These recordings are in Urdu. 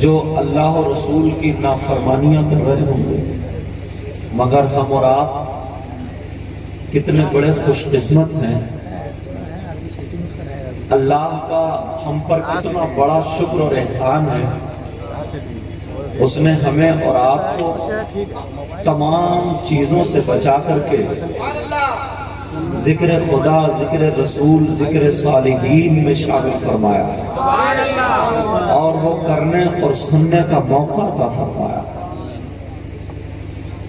جو اللہ و رسول کی نافرمانیاں کر رہے ہوں گے، مگر ہم اور آپ کتنے بڑے خوش قسمت ہیں، اللہ کا ہم پر کتنا بڑا شکر اور احسان ہے، اس نے ہمیں اور آپ کو تمام چیزوں سے بچا کر کے ذکر خدا، ذکر رسول، ذکر صالحین میں شامل فرمایا اور وہ کرنے اور سننے کا موقع عطا فرمایا۔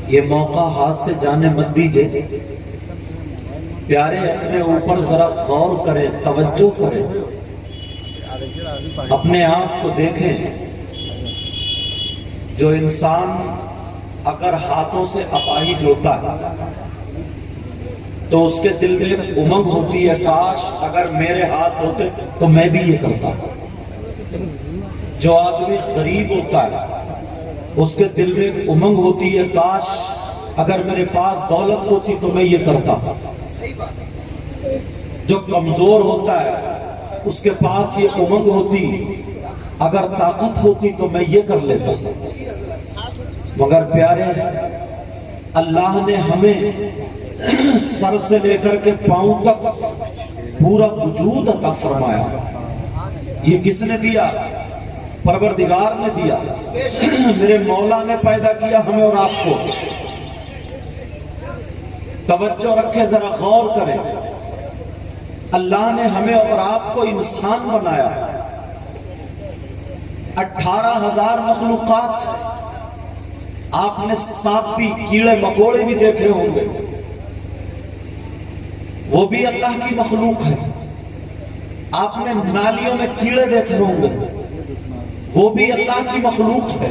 یہ موقع ہاتھ سے جانے مت دیجئے، پیارے اپنے اوپر ذرا غور کریں، توجہ کریں، اپنے آپ کو دیکھیں۔ جو انسان اگر ہاتھوں سے اپاہج ہوتا ہے تو اس کے دل میں ایک امنگ ہوتی ہے، کاش اگر میرے ہاتھ ہوتے تو میں بھی یہ کرتا۔ جو آدمی غریب ہوتا ہے اس کے دل میں ایک امنگ ہوتی ہے، کاش اگر میرے پاس دولت ہوتی تو میں یہ کرتا۔ جو کمزور ہوتا ہے اس کے پاس یہ امنگ ہوتی، اگر طاقت ہوتی تو میں یہ کر لیتا۔ مگر پیارے اللہ نے ہمیں سر سے لے کر کے پاؤں تک پورا وجود عطا فرمایا۔ یہ کس نے دیا؟ پروردگار نے دیا، میرے مولا نے پیدا کیا ہمیں اور آپ کو۔ توجہ رکھیں، ذرا غور کریں، اللہ نے ہمیں اور آپ کو انسان بنایا۔ 18,000 مخلوقات، آپ نے سانپ بھی، کیڑے مکوڑے بھی دیکھے ہوں گے، وہ بھی اللہ کی مخلوق ہے۔ آپ نے نالیوں میں کیڑے دیکھے ہوں گے، وہ بھی اللہ کی مخلوق ہے۔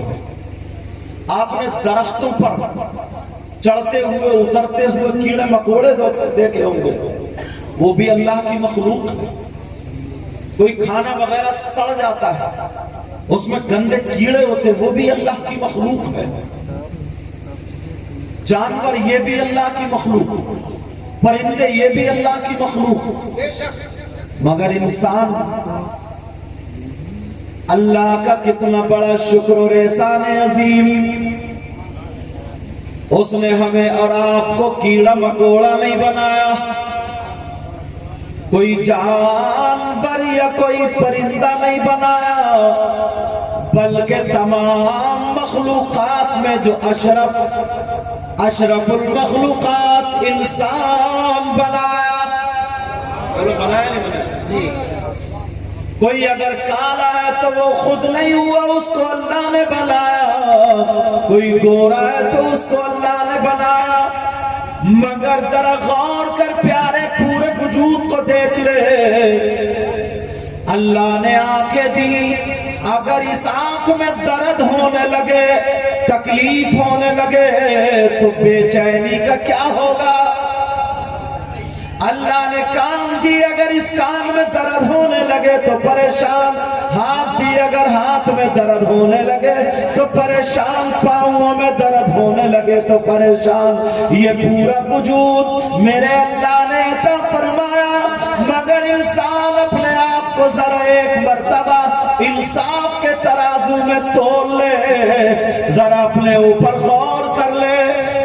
آپ نے درختوں پر چڑھتے ہوئے اترتے ہوئے کیڑے مکوڑے دیکھے ہوں گے، وہ بھی اللہ کی مخلوق ہے۔ کوئی کھانا وغیرہ سڑ جاتا ہے، اس میں گندے کیڑے ہوتے، وہ بھی اللہ کی مخلوق ہے۔ جانور یہ بھی اللہ کی مخلوق، پرندے یہ بھی اللہ کی مخلوق، مگر انسان اللہ کا کتنا بڑا شکر اور احسان عظیم، اس نے ہمیں اور آپ کو کیڑا مکوڑا نہیں بنایا، کوئی جانور یا کوئی پرندہ نہیں بنایا، بلکہ تمام مخلوقات میں جو اشرف المخلوقات انسان بنایا۔ بنایا نہیں بنایا؟ کوئی اگر کالا ہے تو وہ خود نہیں ہوا، اس کو اللہ نے بنایا، کوئی گورا ہے تو اس کو اللہ نے بنایا۔ مگر ذرا غور کر پیارے پورے وجود کو دیکھ لے، اللہ نے آنکھیں دی، اگر اس آنکھ میں درد ہونے لگے، تکلیف ہونے لگے تو بے چینی کا کیا ہوگا؟ اللہ نے کان دی، اگر اس کان میں درد ہونے لگے تو پریشان، ہاتھ دی، اگر ہاتھ میں درد ہونے لگے تو پریشان، پاؤں میں درد ہونے لگے تو پریشان۔ یہ پورا وجود میرے اللہ نے عطا فرمایا، مگر انسان اپنے آپ کو ذرا ایک مرتبہ انصاف کے ترازو میں تول لے، ذرا اپنے اوپر غور کر لے۔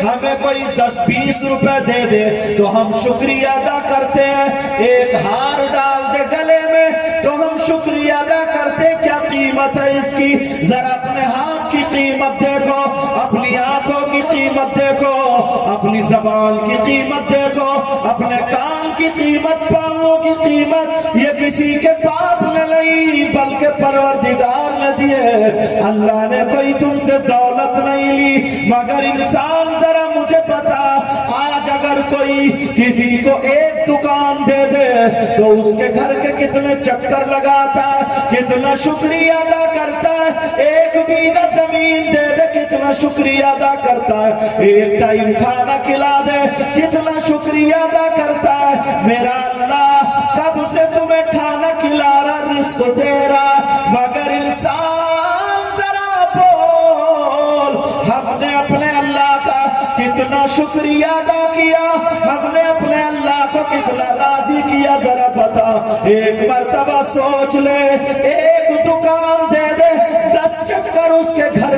ہمیں کوئی 10-20 روپے دے دے تو ہم شکریہ ادا کرتے ہیں، ایک ہار ڈال دے گلے میں تو ہم شکریہ ادا کرتے، کیا قیمت ہے اس کی؟ ذرا اپنے ہاتھ کی قیمت دیکھو، اپنی آنکھوں کی قیمت دیکھو، اپنی زبان کی قیمت دیکھو، اپنے کان کی قیمت، پاؤں کی قیمت۔ یہ کسی کے پاپ نے نہیں بلکہ پروردگار نے دیے۔ اللہ نے کوئی تم سے دولت نہیں لی، مگر انسان ذرا مجھے پتا، آج اگر کوئی کسی کو ایک دکان دے دے تو اس کے گھر کے کتنے چکر لگاتا ہے، کتنا شکریہ ادا کرتا ہے، ایک بیگھہ زمین دے دے کتنا شکریہ ادا کرتا ہے، ایک ٹائم کھانا کھلا دے کتنا شکریہ ادا کرتا ہے۔ میرا اللہ کب سے تمہیں کھانا کھلا رہا، رزق دے رہا، مگر انسان ذرا بول، ہم نے اپنے اللہ کا کتنا شکریہ ادا کیا، ہم نے اپنے اللہ کو کتنا راضی کیا، ذرا بتا۔ ایک مرتبہ سوچ لے، ایک دکان دے دے 10 چکر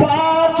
5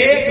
1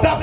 10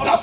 10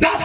10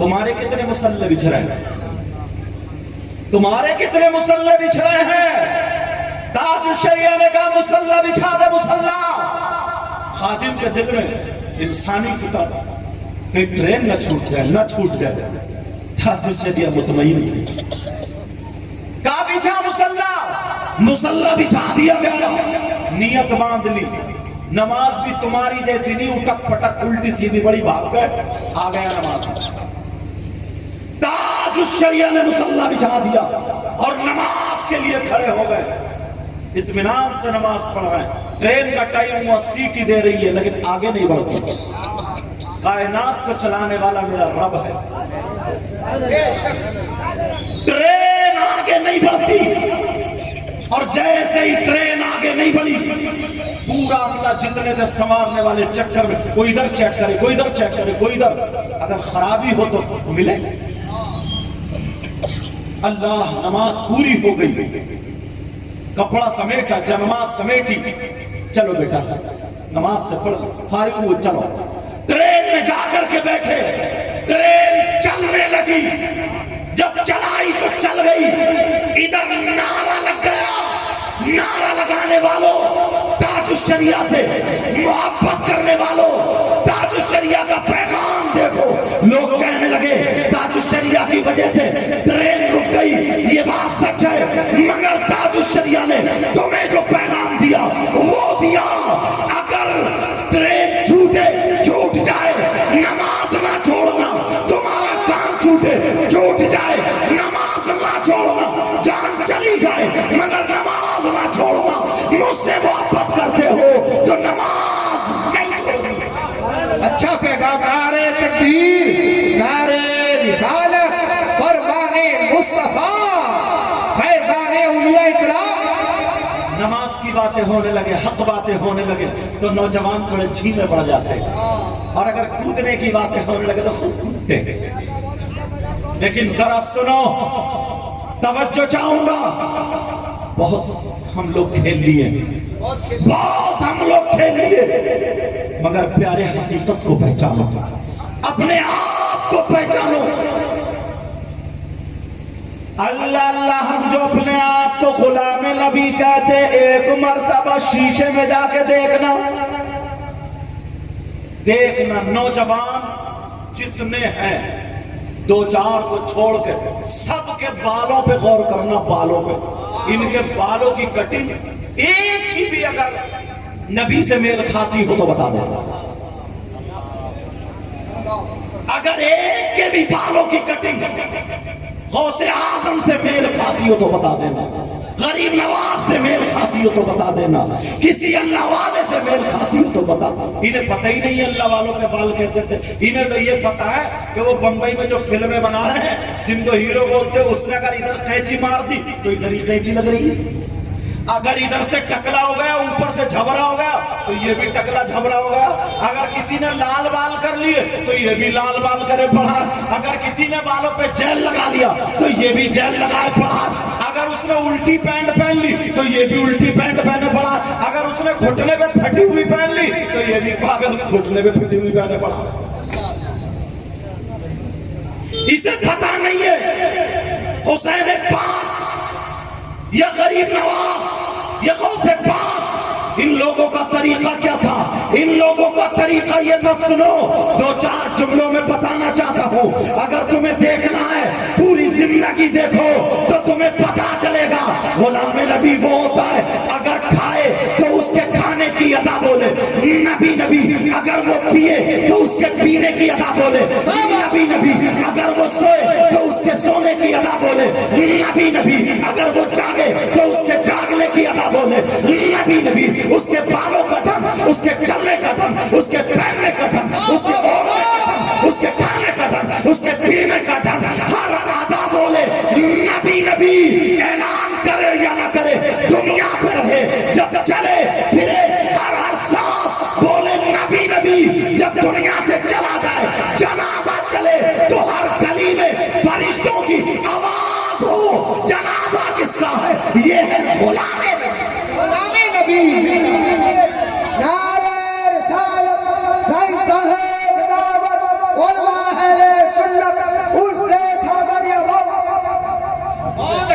تمہارے کتنے مصلے بچھ رہے ہیں؟ تمہارے کتنے مصلے بچھ رہے ہیں؟ تاج الشریعہ نے کہا مصلہ بچھا دے مصلہ. خادم کے دل میں انسانی فطرت کہ ٹرین نہ چھوٹ جائے. تاج الشریعہ مطمئن تھی. کہا بچھا مصلہ بچھا دیا گیا. نیت باندھ لی. نماز بھی تمہاری جیسی نہیں اٹک پٹک الٹی سیدھی بڑی بھاگ گئے آ گیا نماز. تاج الشریعہ نے مصلہ بچھا دیا اور نماز کے لیے کھڑے ہو گئے. اطمینان سے نماز پڑھ رہے ہیں. ٹرین کا ٹائم ہوا, سیٹی دے رہی ہے لیکن آگے نہیں بڑھتی. کائنات کو چلانے والا میرا رب ہے. ٹرین آگے نہیں بڑھتی اور جیسے ہی ٹرین آگے نہیں بڑھی پورا عملہ جتنے دیر سنوارنے والے چکر میں کوئی ادھر چیک کرے کوئی ادھر چیک کرے کوئی ادھر. اگر خرابی ہو تو ملے. اللہ نماز پوری ہو گئی. کپڑا سمیٹا, نماز سمیٹی. چلو بیٹا نماز سے پڑھ فارغ ہوئے چلو. ٹرین میں جا کر کے بیٹھے. ٹرین چلنے لگی. جب چلائی تو چل گئی. ادھر نعرہ لگ گیا. نعرہ لگانے والوں, تاج الشریعہ سے محبت کرنے والوں, تاج الشریعہ کا پیغام دیکھو. لوگ کہنے لگے تاج الشریعہ کی وجہ سے ٹرین رک گئی. یہ بات سچ ہے مگر تاج الشریعہ نے تمہیں جو پیغام دیا وہ دیا. اگر ٹرین چھوٹ جائے نماز نہ چھوڑنا. تمہارا کام چھوٹے چھوٹ جائے نماز نہ چھوڑنا. جان چلی جائے مگر نماز نہ چھوڑنا. مجھ سے محبت کرتے ہو تو نماز نہیں چھوڑنا. اچھا پیغام. نعرہ تکبیر, نعرہ رسالت, قربان مصطفیٰ, فیضان اولیاء اکرام. نماز کی باتیں ہونے لگے, حق باتیں ہونے لگے تو نوجوان تھوڑے جھیلے پڑ جاتے ہیں. اور اگر کودنے کی باتیں ہونے لگے تو خود کودتے ہیں. لیکن ذرا سنو, توجہ چاہوں گا. بہت ہم لوگ کھیل لیے, بہت ہم لوگ کھیل لیے, مگر پیارے حقیقت کو پہچانو, اپنے آپ کو پہچانو. اللہ اللہ, ہم جو اپنے آپ کو غلام نبی کہتے, ایک مرتبہ شیشے میں جا کے دیکھنا. نوجوان جتنے ہیں دو چار کو چھوڑ کے سب کے بالوں پہ غور کرنا. بالوں پہ, ان کے بالوں کی کٹنگ ایک کی بھی اگر نبی سے میل کھاتی ہو تو بتا دینا. اگر ایک کے بھی بالوں کی کٹنگ غوث اعظم سے میل کھاتی ہو تو بتا دینا. غریب نواز سے میل کھاتی ہو تو بتا دینا. کسی اللہ والے سے میل کھاتی ہو تو بتا. انہیں پتہ ہی نہیں ہے اللہ والوں کے بال کیسے تھے. انہیں تو یہ پتا ہے کہ وہ بمبئی میں جو فلمیں بنا رہے ہیں جن کو ہیرو بولتے ہیں, اس نے اگر ادھر قینچی مار دی تو ادھر ہی قینچی لگ رہی ہے. اگر ادھر سے ٹکلا ہو گیا اوپر سے جھبرا ہو گیا تو یہ بھی ٹکلا جھبرا ہو گیا. اگر کسی نے لال بال کر لیے تو یہ بھی لال بال کرے پڑھا. اگر کسی نے بالوں پہ جیل لگا لیا تو یہ بھی جیل لگائے پڑھا. اگر اس نے الٹی پینٹ پہن لی تو یہ بھی الٹی پینٹ پہنے پڑا. اگر اس نے گھٹنے پہ پھٹی ہوئی پہن لی تو یہ بھی پاگل گھٹنے پہ پھٹی ہوئی پہنے پڑا. اسے پتا نہیں ہے حسین پاک یا غریب نواز یا غوث پاک ان لوگوں کا طریقہ کیا تھا. ان لوگوں کا طریقہ یہ تھا. سنو, دو چار جملوں میں بتانا چاہتا ہوں. اگر تمہیں دیکھنا ہے پوری زندگی دیکھو تو تمہیں پتا چلے گا غلام نبی وہ ہوتا ہے اگر کھائے تو اس کے کھانے کی ادا بولے نبی نبی. اگر وہ پیے تو اس کے پینے کی ادا بولے نبی نبی. اگر وہ سوئے تو اس کے سونے کی ادا بولے نبی نبی. اگر وہ جاگے تو اس کے جاگنے کی ادا بولے نبی نبی. اس کے بالوں کا ڈھنگ, اس کے چلنے کا ڈھنگ, اس کے پہننے کا ڈھنگ, اس کے اوڑھنے کا ڈھنگ, اس کے کھانے کا ڈھنگ, اس کے پینے کا ڈھنگ, ہر ادا بولے نبی نبی. اعلان کرے یا نہ کرے دنیا پہ رہے, جب چلے پھرے ہر سانس بولے نبی نبی. جب دنیا سے چلا جائے جنازہ چلے تو ہر گلی میں فرشتوں کی آواز ہو جنازہ کس کا ہے, یہ ہے غلام نبی. نعرہ رسالت, سائنس صاحب دعوت, علماء اہل سنت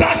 10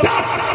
10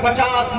50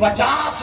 50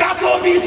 10-20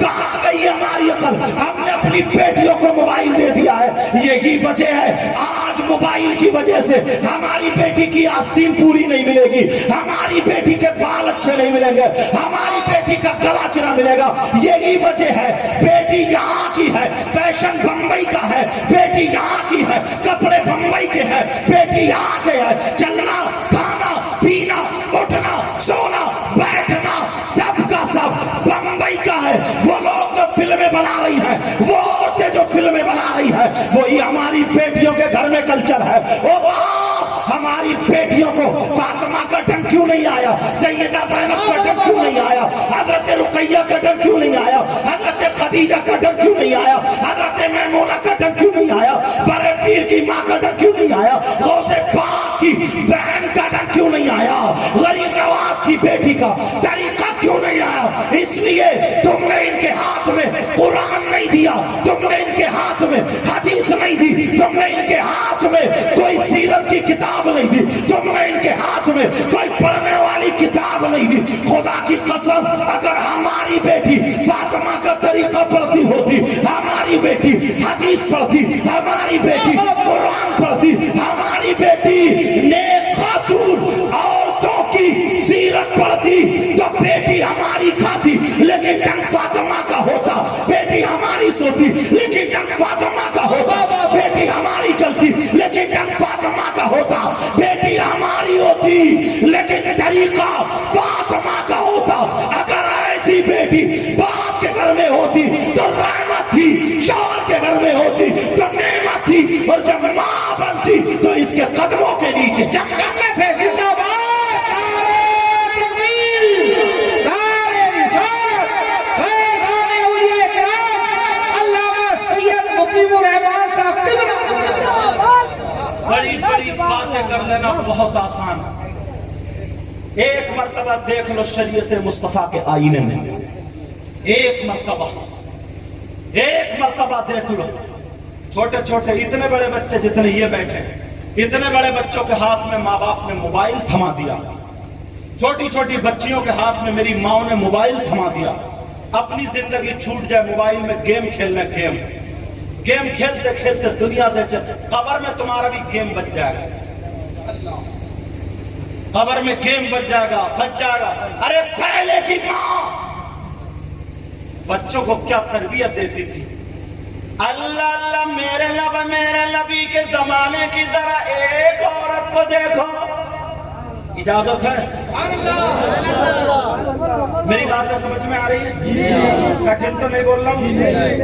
کہاں گئی ہے ہماری عقل؟ ہم نے اپنی بیٹیوں کو موبائل دے دیا ہے. یہی وجہ ہے آج موبائل کی وجہ سے ہماری بیٹی کی آستین پوری نہیں ملے گی, ہماری بیٹی کے بال اچھے نہیں ملیں گے, ہماری بیٹی کا گلا چنا ملے گا. یہی وجہ ہے بیٹی یہاں کی ہے, فیشن بمبئی کا ہے, بیٹی یہاں کی ہے, کپڑے بمبئی کے ہیں, بیٹی یہاں کے ہے, چلنا کھانا پینا اٹھنا سونا بیٹھنا سب کا سب بمبئی کا ہے. وہ لوگ جو فلمیں بنا رہی ہیں, وہ عورتیں جو فلمیں بنا رہی ہیں, وہی ہماری بیٹیوں کے گھر میں کلچر ہے. ہماری بیٹیوں کو فاطمہ کا ڈنگ کیوں نہیں آیا, سیدہ زینب کا ڈنگ کیوں نہیں آیا, حضرت رقیہ کا ڈنگ کیوں نہیں آیا, حضرت خدیجہ کا ڈنگ کیوں نہیں آیا, حضرت میمونہ کا ڈنگ کیوں نہیں آیا, بڑے پیر کی ماں کا ڈنگ کیوں نہیں آیا, غوث پاک کی بہن کا ڈنگ کیوں نہیں آیا, غریب نواز کی بیٹی کا طریقہ کیوں نہیں آیا؟ اس لیے تم نے ان کے ہاتھ میں قرآن نہیں دیا, تم نے ان کے ہاتھ میں حدیث نہیں دی, تم نے ان کے ہاتھ میں کوئی سیرت کی کتاب نہیں دی, تم نے ان کے ہاتھ میں کوئی پڑھنے والی کتاب نہیں دی. خدا کی قسم اگر ہماری بیٹی فاطمہ کا طریقہ پڑھتی ہوتی, ہماری بیٹی حدیث پڑھتی, ہماری بیٹی قرآن پڑھتی, ہماری بیٹی نیک خاتون عورتوں کی سیرت پڑھتی, تو بیٹی ہماری کھاتی لیکن ڈنگ فاطمہ کا ہوتا, بیٹی ہماری سوتی لیکن ڈنگ فاطمہ کا ہوتا, بیٹی ہماری چلتی لیکن ڈنگ فاطمہ کا ہوتا, بیٹی ہماری ہوتی لیکن طریقہ فاطمہ کا ہوتا. اگر ایسی بیٹی باپ کے گھر میں ہوتی تو رحمت تھی, شوہر کے گھر میں ہوتی تو نعمت تھی, اور جب ماں بنتی تو اس کے قدموں کے نیچے جنت میں تھے. زندہ باد بڑی بڑی باتیں کر لینا بہت آسان ہے. ایک مرتبہ دیکھ لو شریعت مصطفیٰ کے آئینے میں, ایک مرتبہ دیکھ لو. چھوٹے چھوٹے اتنے بڑے بچے جتنے یہ بیٹھے, اتنے بڑے بچوں کے ہاتھ میں ماں باپ نے موبائل تھما دیا, چھوٹی چھوٹی بچیوں کے ہاتھ میں میری ماں نے موبائل تھما دیا. اپنی زندگی چھوٹ جائے موبائل میں گیم کھیلنے, گیم کھیلتے کھیلتے دنیا سے قبر میں تمہارا بھی گیم بچ جائے گا, قبر میں گیم بچ جائے گا. ارے پہلے کی ماں بچوں کو کیا تربیت دیتی تھی. اللہ اللہ میرے نبی کے زمانے کی ذرا ایک عورت کو دیکھو. اجازت ہے؟ میری باتیں سمجھ میں آ رہی ہے؟ کٹھن تو نہیں بول رہا ہوں,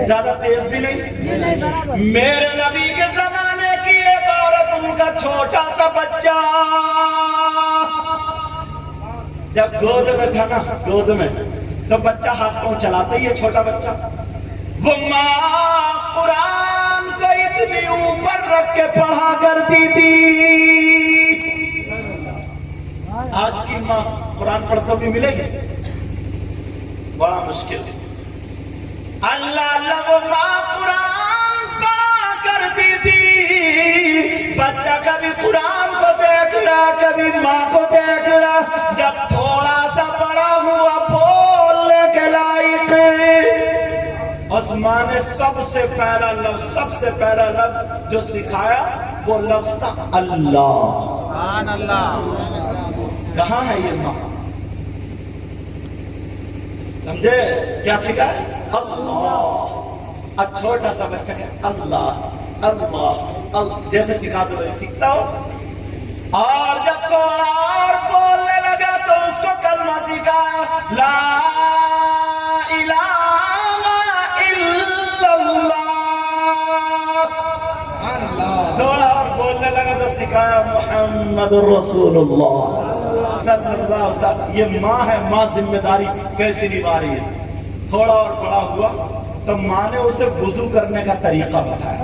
زیادہ تیز بھی نہیں. میرے نبی کے زمانے کی ایک عورت, ان کا چھوٹا سا بچہ جب گود میں تھا نا, گود میں تو بچہ ہاتھ پاؤں چلاتا ہی ہے چھوٹا بچہ, وہ ماں قرآن کو اتنی اوپر رکھ کے پڑھا کرتی تھی. آج کی ماں قرآن پڑھتا بھی ملے گی, بڑا مشکل ہے. اللہ اللہ وہ ماں قرآن پڑھا کرتی تھی, بچہ کبھی قرآن کو دیکھ رہا کبھی ماں کو دیکھ رہا. جب تھوڑا سا بڑا ہوا بولنے کے لائق, اس ماں نے سب سے پہلا لفظ جو سکھایا وہ لفظ تھا اللہ. سبحان اللہ. کہاں ہے یہ ماں؟ سمجھے کیا سکھایا؟ اللہ. اب چھوٹا سا بچہ ہے اللہ اللہ جیسے سکھا دو ویسے سیکھتا ہو. اور جب تھوڑا اور بولنے لگا تو اس کو کلمہ سکھایا, لا الہ الا اللہ. تھوڑا اور بولنے لگا تو سکھایا محمد رسول اللہ صلی اللہ علیہ وسلم. یہ ماں ہے, ماں ذمہ داری کیسی نبھا رہی ہے. تھوڑا اور بڑا ہوا تو ماں نے اسے وضو کرنے کا طریقہ بتایا.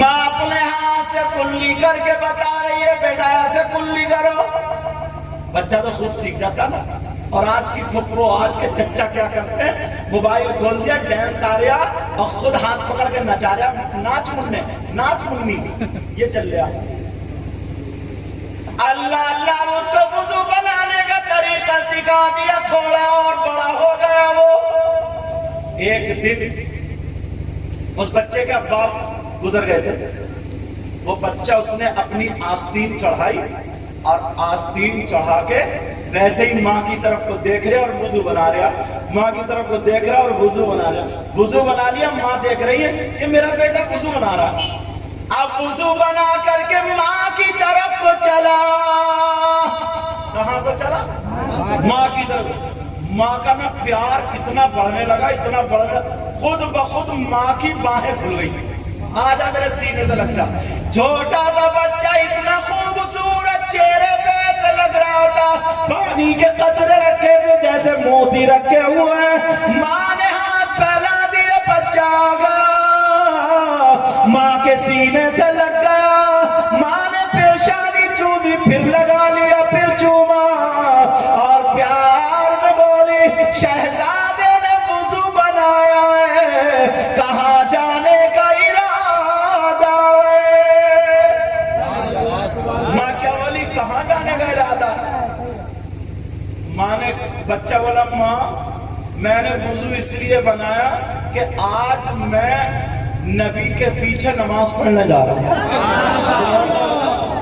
ماں اپنے ہاتھ سے کلی کر کے بتا رہی ہے, بیٹا ایسے کلی کرو. بچہ تو خوب سیکھ جاتا نا. اور آج کی پھپھو, آج کے چچا کیا کرتے ہیں, موبائل کھول دیا, ڈانس آ رہا اور خود ہاتھ پکڑ کے نچا رہا, ناچ منی یہ چل رہا. اللہ اللہ اس کو وضو بنانے کا طریقہ سکھا دیا. تھوڑا اور بڑا ہو ایک دن اس بچے کا باپ گزر گئے تھے. وہ بچہ اس نے اپنی آستین چڑھائی اور آستین چڑھا کے ویسے ہی ماں کی طرف کو دیکھ رہے اور وضو بنا رہا. ماں کی طرف کو دیکھ رہا اور وضو بنا رہا. وضو بنا لیا, ماں دیکھ رہی ہے کہ میرا بیٹا وضو بنا رہا. اب وضو بنا کر کے ماں کی طرف کو چلا. کہاں کو چلا؟ ماں کی طرف. ماں کا نا پیار اتنا بڑھنے لگا, اتنا بڑھنے لگا, خود بخود ماں کی باہیں کھل گئی. آجا میرے سینے سے لگ جا. چھوٹا سا بچہ اتنا خوبصورت چہرے پہ سے لگ رہا تھا, پانی کے قطرے رکھے تھے جیسے موتی رکھے ہوئے. ماں نے ہاتھ پھیلا دیے, بچہ آگا ماں کے سینے سے لگ گیا. ماں نے پیشانی چومی, پھر لگا لیا, پھر چوما اور پیار میں بولی شہزادے نے وضو بنایا ہے, کہاں جانے کا ارادہ ہے. ماں کیا بولی کہاں جانے کا ارادہ؟ ماں نے, بچہ بولا ماں میں نے وضو اس لیے بنایا کہ آج میں نبی کے پیچھے نماز پڑھنے جا رہا ہوں.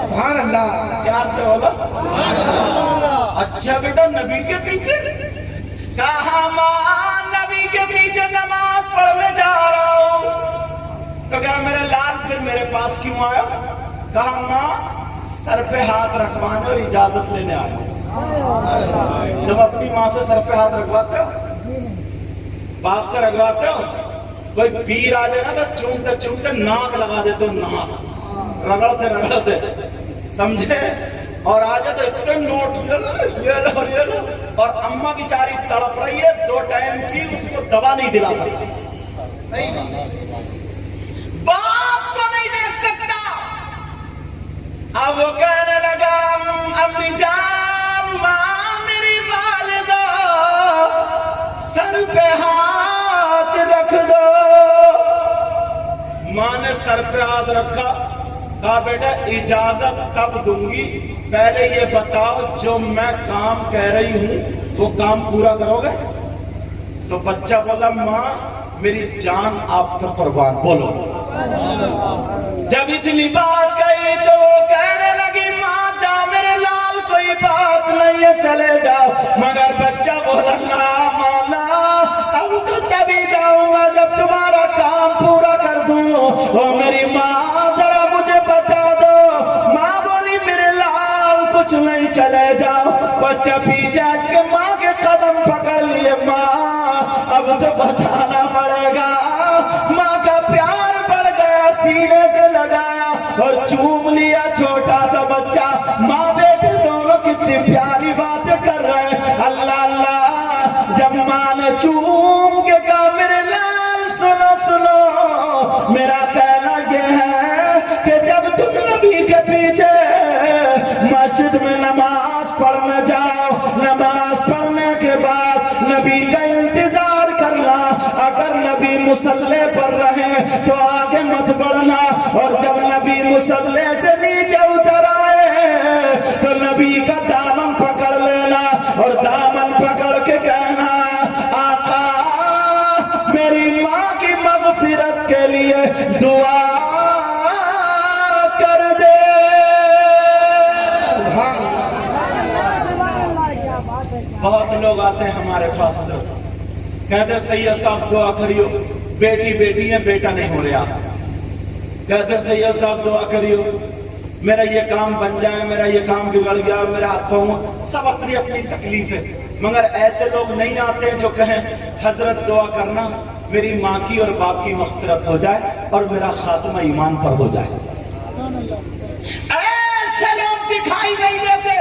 سبحان اللہ. پیار سے بولا اچھا بیٹا نبی کے پیچھے؟ کہا ماں نبی کے پیچھے نماز پڑھنے جا رہا ہوں. تو کہا میرے لال پھر میرے پاس کیوں آیا؟ کہا ماں سر پہ ہاتھ رکھوانے اور اجازت لینے آیا. جب اپنی ماں سے سر پہ ہاتھ رکھواتے ہو, باپ سے رکھواتے ہو, کوئی پیر آ جائے نا تو چومتے چومتے ناک لگا دیتے ہو, ناک رگڑتے رگڑتے, سمجھے, اور آ جائے تو اتنے نوٹ یہ لو, اور اماں بیچاری تڑپ رہی ہے 2 ٹائم کی, اس کو دوا نہیں دلا سکتی, باپ کو نہیں دیکھ سکتا. اب وہ کہنے لگا امی جان, ماں میری والدہ, سر پہ ہاتھ رکھ دو. ماں نے سر پہ ہاتھ رکھا. کہا بیٹا اجازت کب دوں گی, پہلے یہ بتاؤ جو میں کام کہہ رہی ہوں وہ کام پورا کرو گے؟ تو بچہ بولا ماں میری جان آپ پر قربان. بولو. جب اتنی بات کہی تو وہ کہنے لگی ماں جا میرے لال, کوئی بات نہیں ہے, چلے جاؤ. مگر بچہ بولا نا مانا, اب تو تبھی جاؤں گا جب تمہارا کام پورا کر دوں. او میری ماں ذرا مجھے بتا دو. ماں بولی میرے لال کچھ نہیں, چلے جاؤ. بچہ پیچھے ہٹ کے ماں کے قدم پکڑ لیے. ماں اب تو بتانا پڑے گا. ماں کا پیار بڑھ گیا, سینے سے لگایا اور چوم لیا. چھوٹا سا بچہ, ماں بیٹے دونوں کتنی پیاری باتیں کر رہے ہیں. اللہ اللہ. جب ماں نے چوم کے کہا میرے لال سنو سنو, میرا کہنا یہ ہے کہ جب تم نبی کے پیچھے مسجد میں نماز پڑھنے جاؤ, نماز پڑھنے کے بعد نبی کا انتظار کرنا. اگر نبی مصلی پر رہے تو آگے مت بڑھنا, اور جب نبی مصلی سے نیچے اتر آئے تو نبی کا دامن پکڑ لینا, اور دامن پکڑ کے کہنا آقا میری ماں کی مغفرت کے لیے دعا کر دے. بہت لوگ آتے ہیں ہمارے پاس سے, کہتے سید صاحب دعا کریو, بیٹی بیٹی ہے بیٹا نہیں ہو رہا. کہتے سید صاحب دعا کریو میرا یہ کام بن جائے, میرا یہ کام بگڑ گیا, میرا ہاتھ پاؤں, سب اپنی اپنی تکلیف ہے. مگر ایسے لوگ نہیں آتے جو کہیں حضرت دعا کرنا میری ماں کی اور باپ کی مغفرت ہو جائے اور میرا خاتمہ ایمان پر ہو جائے. ایسے لوگ دکھائی نہیں دیتے.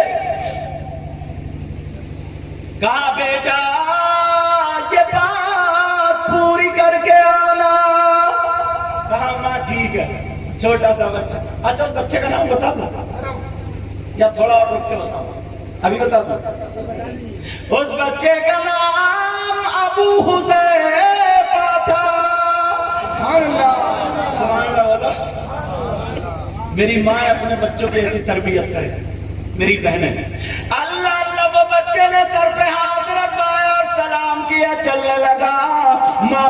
کہا بیٹا یہ بات پوری کر کے آنا. کہا ماں ٹھیک ہے. چھوٹا سا بچہ, اچھا اس بچے کا نام بتا دو یا تھوڑا اور رک کے بتاؤ, ابھی بتا دو. اس بچے کا نام ابو حذیفہ تھا. سبحان اللہ بولو. میری ماں اپنے بچوں کی ایسی تربیت کرے, میری بہنیں. اللہ اللہ, وہ بچے نے سر پہ ہاتھ رکھوایا اور سلام کیا, چلنے لگا. ماں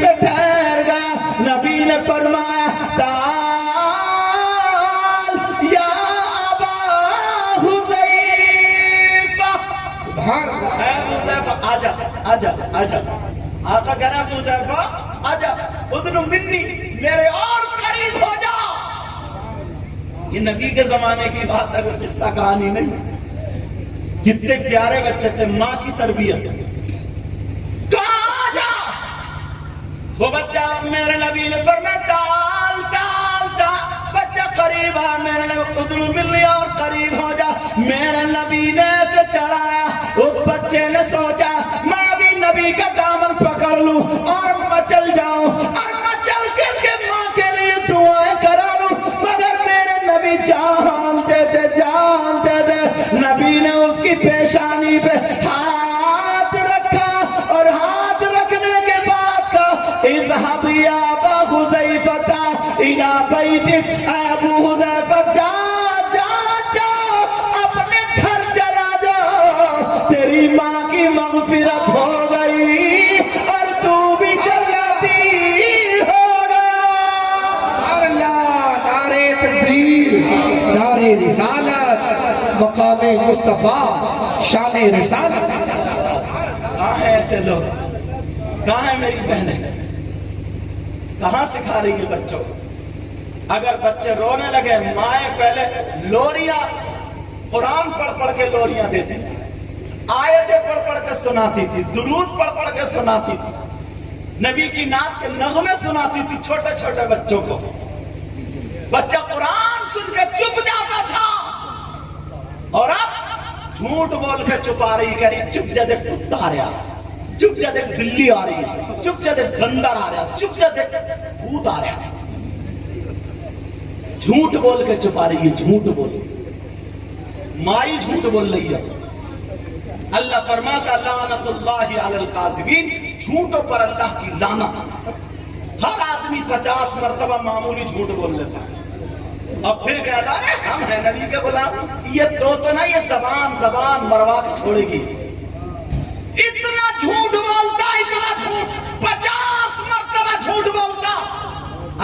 پہ ٹھہر گیا. نبی نے فرمایا تعال یا ابا حذیفہ. سبحان اللہ. اے حذیفہ آجا آجا آجا. آقا کہہ رہا ہے حذیفہ آجا ادنو منی میرے اور قریب ہو جا. یہ نبی کے زمانے کی بات ہے، کوئی قصہ کہانی نہیں. کتنے پیارے بچے تھے، ماں کی تربیت. کہاں جا وہ بچہ؟ میرے نبی نے فرمایا تال تال تال. بچہ قریب آ، میرے نبی ادنو منی اور قریب ہو جا. میرے نبی نے ایسے چڑھایا. اس بچے نے سوچا میں بھی نبی کا دامن پکڑ لوں اور مچل جاؤں اور مچل کر کے ماں کے لیے دعائیں کرا لوں. مگر میرے نبی جانتے تھے جانتے تھے. نبی نے اس کی پیشانی پہ ہاتھ رکھا اور ہاتھ رکھنے کے بعد کہا اذهب یا ابا حذیفہ الی بیتک. ابو حذیفہ جا جا جا اپنے گھر چلا جا. تیری ماں کی مغفرت ہو گئی اور تو بھی جنتی ہوگا. سبحان اللہ. نعرہ تکبیر، نعرہ رسالت، مقام مصطفیٰ، شان رسالت. کہاں ہیں ایسے لوگ؟ کہاں ہیں میری بہنیں؟ کہاں سکھا رہی ہے بچوں کو؟ اگر بچے رونے لگے، مائیں پہلے لوریاں قرآن پڑھ پڑھ کے لوریاں دیتی تھی، آیتیں پڑھ پڑھ کے سناتی تھی، درود پڑھ پڑھ کے سناتی تھی، نبی کی نعت کے نغمے سناتی تھی چھوٹے چھوٹے بچوں کو. بچہ قرآن سن کے چپ جاتا تھا اور اب جھوٹ بول کے چھپا رہی. کہہ رہی چپ جا دیکھ کتا آ رہا، چپ جا دیکھ بلی آ رہی، چپ جا دیکھ بندر آ رہا، چپ جا دیکھ بھوت آ رہا. جھوٹ بول کے چھپا رہی ہے، جھوٹ بول. مائی جھوٹ بول رہی ہے. اللہ فرماتا لعنت اللہ علی الکاذبین. جھوٹوں پر اللہ کی لعنت. ہر آدمی 50 مرتبہ معمولی جھوٹ بول لیتا ہے اور پھر کہتا ہے ہم ہیں نبی کے غلام. یہ تو نہ، یہ زبان مروا کے چھوڑے گی. اتنا جھوٹ بولتا، اتنا جھوٹ، 50 مرتبہ جھوٹ بولتا.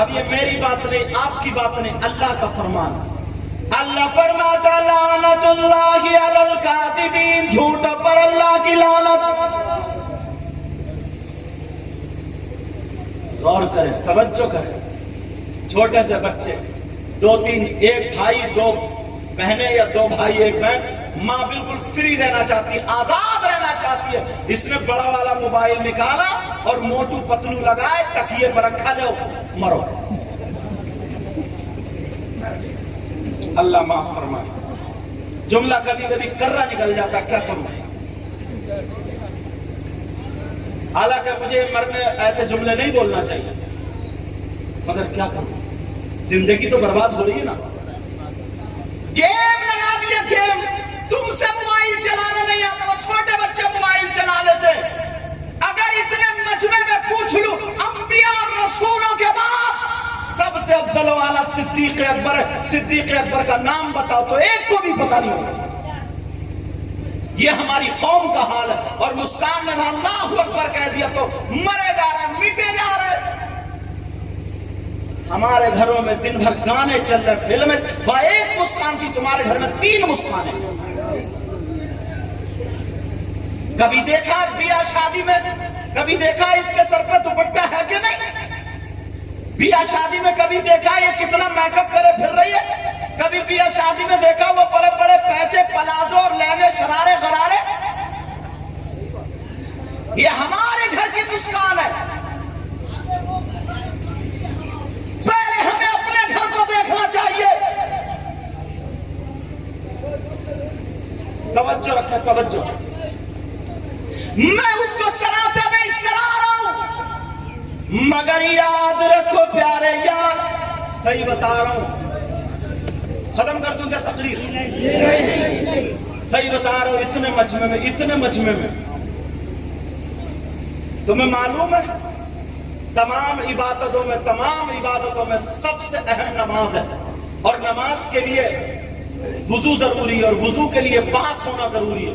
اب یہ میری بات نہیں، آپ کی بات نہیں، اللہ کا فرمان. اللہ فرماتا لعنت اللہ علی الکاذبین. جھوٹوں پر اللہ کی لعنت. غور کریں، توجہ کریں. چھوٹے سے بچے، 2 3، ایک بھائی 2 بہنیں یا 2 بھائی 1 بہن. ماں بالکل فری رہنا چاہتی ہے، آزاد رہنا چاہتی ہے. اس نے بڑا والا موبائل نکالا اور موٹو پتلو لگائے، تکیے پر رکھا، لو مرو. اللہ معاف فرمائے. جملہ کبھی کبھی کرا نکل جاتا، کیا کروں؟ حالانکہ مجھے مرنے ایسے جملے نہیں بولنا چاہیے، مگر کیا کروں؟ زندگی تو برباد ہو رہی ہے نا. گیم لگا دیا، گیم. تم سے موبائل چلانا نہیں آتا، وہ چھوٹے بچے موبائل چلا لیتے. اگر اتنے مجمع میں پوچھ لوں انبیاء اور رسولوں کے بعد سب سے افضل والا صدیق اکبر ہے، صدیق اکبر کا نام بتاؤ تو ایک کو بھی پتہ نہیں ہوگا. یہ ہماری قوم کا حال ہے. اور مسکان نے اللہ اکبر کہہ دیا تو مرے جا رہے، مٹے جا رہے. ہمارے گھروں میں دن بھر گانے چل رہے، فلمیں. وہ ایک مسکان تھی، تمہارے گھر میں 3 مسکانیں. کبھی دیکھا بیاہ شادی میں، کبھی دیکھا اس کے سر پہ دوپٹہ ہے کہ نہیں؟ بیاہ شادی میں کبھی دیکھا یہ کتنا میک اپ کرے پھر رہی ہے؟ کبھی بیاہ شادی میں دیکھا وہ بڑے بڑے پیچے پلازو اور لہنگے شرارے غرارے؟ یہ ہمارے گھر کی مسکان ہے. پہلے ہمیں اپنے گھر کو دیکھنا چاہیے. توجہ رکھیں، توجہ. میں اس کو سراہتا نہیں، سراہ رہا ہوں، مگر یاد رکھو پیارے یار، صحیح بتا رہا ہوں. ختم کر دوں کیا تقریر؟ صحیح بتا رہا ہوں. اتنے مجمع میں تمہیں معلوم ہے تمام عبادتوں میں سب سے اہم نماز ہے. اور نماز کے لیے وضو ضروری ہے، اور وضو کے لیے پاک ہونا ضروری ہے.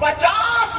50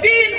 3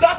10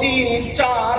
3 4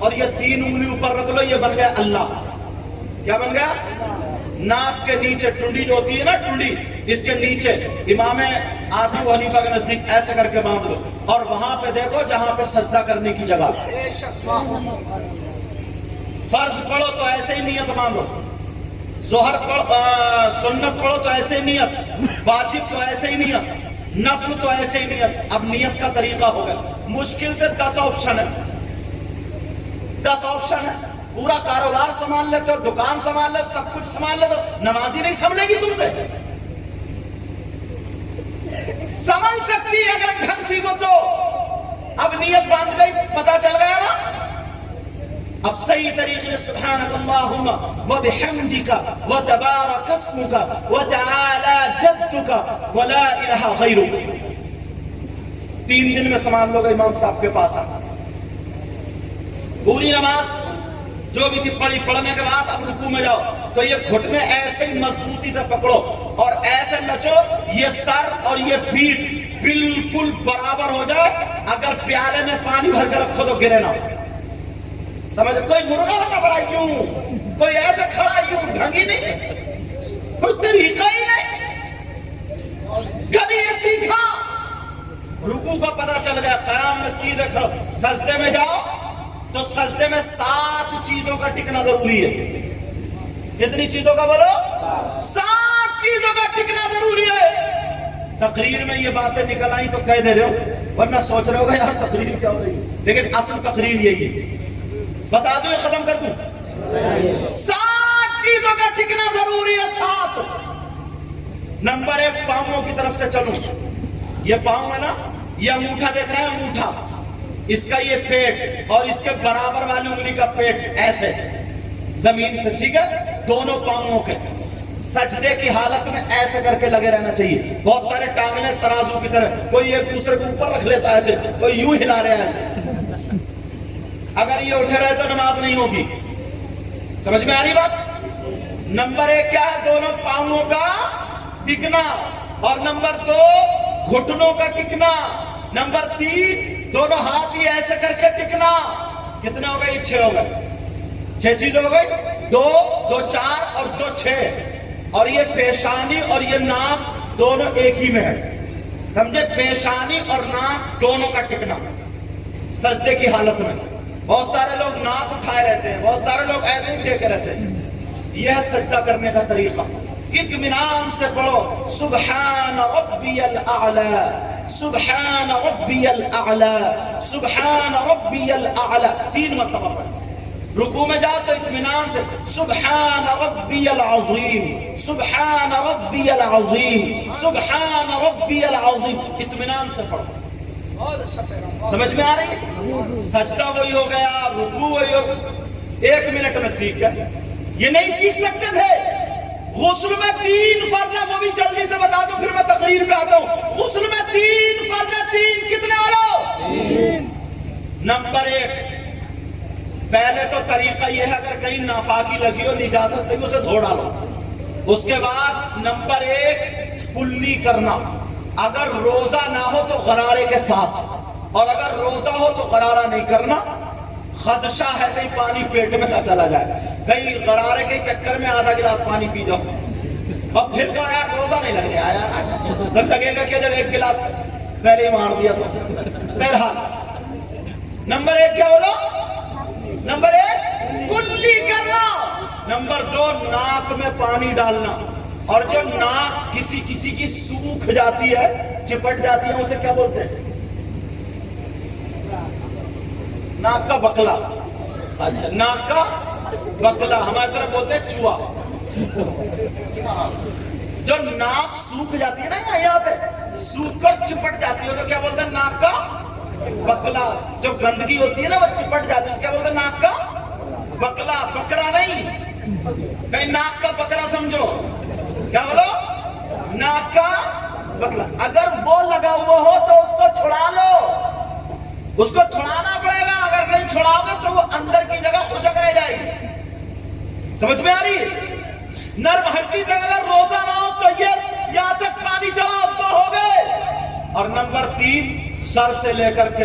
اور یہ 3 انگلی اوپر رکھ لو، یہ بن گیا اللہ. کیا بن گیا؟ ناف کے نیچے ٹنڈی جو ہوتی ہے نا، ٹنڈی، اس کے نیچے امام اعظم و حنیفہ کے نزدیک ایسے کر کے باندھ لو، اور وہاں پہ دیکھو جہاں پہ سجدہ کرنے کی جگہ. فرض پڑھو تو ایسے ہی نیت باندھو، ظہر سنت پڑھو تو ایسے ہی نیت، واجب تو ایسے ہی نیت، نفل تو ایسے ہی نیت. اب نیت کا طریقہ ہو گیا. مشکل سے 10 آپشن ہے، 10 آپشن ہے. پورا کاروبار سنبھال لیتے ہو، دکان سنبھال لیتے، سب کچھ سنبھال لیتے ہو، نمازی نہیں سنبھلے گی تم سے؟ سمجھ سکتی ہے اگر ڈھنگ سیکھو تو. اب نیت باندھ گئی، پتا چل گیا نا. اب صحیح طریقے سے سبحانک اللہم وبحمدک وتبارک اسمک وتعالی جدک ولا الہ غیرک. 3 دن میں سنبھال لو گے امام صاحب کے پاس آ. پوری نماز جو بھی تھی پڑھی، پڑھنے کے بعد اب رکوع میں جاؤ تو یہ گھٹنے ایسے ہی مضبوطی سے پکڑو اور ایسے نچو، یہ سر اور یہ پیٹھ بالکل برابر ہو جائے. اگر پیالے میں پانی بھر کے رکھو تو گرے نہ. سمجھ؟ کوئی مرغا بنا پڑا یوں، کوئی ایسے کھڑا یوں، ڈھنگ ہی نہیں، کوئی طریقہ ہی نہیں. کبھی یہ سیکھا، رکوع کا پتہ چل گیا، قیام میں سیدھے کھڑو. سجدے میں جاؤ تو سجدے میں 7 چیزوں کا ٹکنا ضروری ہے. کتنی چیزوں کا بولو؟ 7 چیزوں کا ٹکنا ضروری ہے. تقریر میں یہ باتیں نکل آئی تو کہہ دے رہے ہو، ورنہ سوچ رہے ہوگا یار تقریر کیا ہو رہی ہے، لیکن اصل تقریر یہی ہے. بتا دو، یہ ختم کر دوں. 7 چیزوں کا ٹکنا ضروری ہے. 7. نمبر 1، پاؤں کی طرف سے چلو. یہ پاؤں ہے نا، یہ انگوٹھا دیکھ رہا ہے، انگوٹھا، اس کا یہ پیٹ اور اس کے برابر والی انگلی کا پیٹ ایسے زمین سے، ٹھیک ہے، دونوں پاؤں کے. سجدے کی حالت میں ایسے کر کے لگے رہنا چاہیے. بہت سارے ٹانگنے ترازو کی طرح، کوئی ایک دوسرے کو اوپر رکھ لیتا ہے ایسے، کوئی یوں ہلا رہا ہے ایسے. اگر یہ اٹھے رہے تو نماز نہیں ہوگی. سمجھ میں آ رہی بات؟ نمبر 1 کیا ہے؟ دونوں پاؤں کا ٹکنا. اور نمبر 2 گھٹنوں کا ٹکنا. نمبر 3 دونوں ہاتھ ہی ایسے کر کے ٹکنا. کتنے ہو گئے؟ 6 ہو گئے. 6 چیزیں ہو گئی. 2 2 4 اور 2 6. اور یہ پیشانی اور یہ ناک دونوں ایک ہی میں ہے. سمجھے؟ پیشانی اور ناک دونوں کا ٹکنا سجدے کی حالت میں. بہت سارے لوگ ناک اٹھائے رہتے ہیں، بہت سارے لوگ ایسے ہی ٹیکے رہتے ہیں. یہ ہے سجدہ کرنے کا طریقہ. اطمینان سے پڑھو، سبحان ربی الاعلی، سبحان ربی الاعلی، سبحان ربی الاعلی. 3 مرتبہ پڑھو. رکوع میں جاؤ تو اطمینان سے سبحان ربی العظیم، سبحان ربی العظیم، سبحان ربی العظیم. اطمینان سے پڑھو. سمجھ میں آ رہی ہے؟ سجدہ وہی ہو گیا، رکوع وہی ہو گیا. 1 منٹ میں سیکھ گئے. یہ نہیں سیکھ سکتے تھے. غسل میں 3 فرض ہے، وہ بھی جلدی سے بتا دو پھر میں تقریر پہ آتا ہوں. غسل میں 3 فرض ہے. 3 کتنے والو؟ نمبر 1، پہلے تو طریقہ یہ ہے اگر کہیں ناپاکی لگی ہو، نجاست لگی، اسے دھو ڈالو. اس کے بعد نمبر 1 کلی کرنا. اگر روزہ نہ ہو تو غرارے کے ساتھ، اور اگر روزہ ہو تو غرارہ نہیں کرنا. خدشہ ہے کہیں پانی پیٹ میں نہ چلا جائے، کہیں غرارے کے چکر میں آدھا گلاس پانی پی جاؤ اور پھر تو یار روزہ نہیں لگ رہا یار، تو لگے گا کہ جب 1 گلاس پہلے ہی مار دیا تو. بہرحال نمبر 1 کیا بولو؟ نمبر 1 کلی کرنا. نمبر 2 ناک میں پانی ڈالنا. اور جو ناک کسی کی سوکھ جاتی ہے، چپٹ جاتی ہے، اسے کیا بولتے ہیں؟ ناک کا بکلا. اچھا، ناک کا بکلا ہماری طرف بولتے ہیں چوہا. جو ناک سوکھ جاتی ہے نا، یہاں پہ سوکھ کر چپٹ جاتی ہے تو کیا بولتے ہیں؟ ناک کا بکلا. جو گندگی ہوتی ہے نا وہ چپٹ جاتی ہے، کیا بولتے ہیں؟ ناک کا بکلا. بکرا نہیں، کہیں ناک کا بکرا سمجھو. کیا بولو؟ ناک کا بکلا. اگر وہ لگا ہوا ہو تو اس کو چھڑا لو، اس کو چھڑانا پڑے گا. اگر نہیں چھڑاؤ گے تو وہ اندر کی جگہ خشک رہ جائے گی. سمجھ میں آ رہی ہے؟ نرم ہڈی تک اگر روزہ نہ ہو تو یہ یہاں تک پانی چڑھاؤ تو ہو گئے. اور نمبر 3 سر سے لے کر کے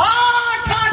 8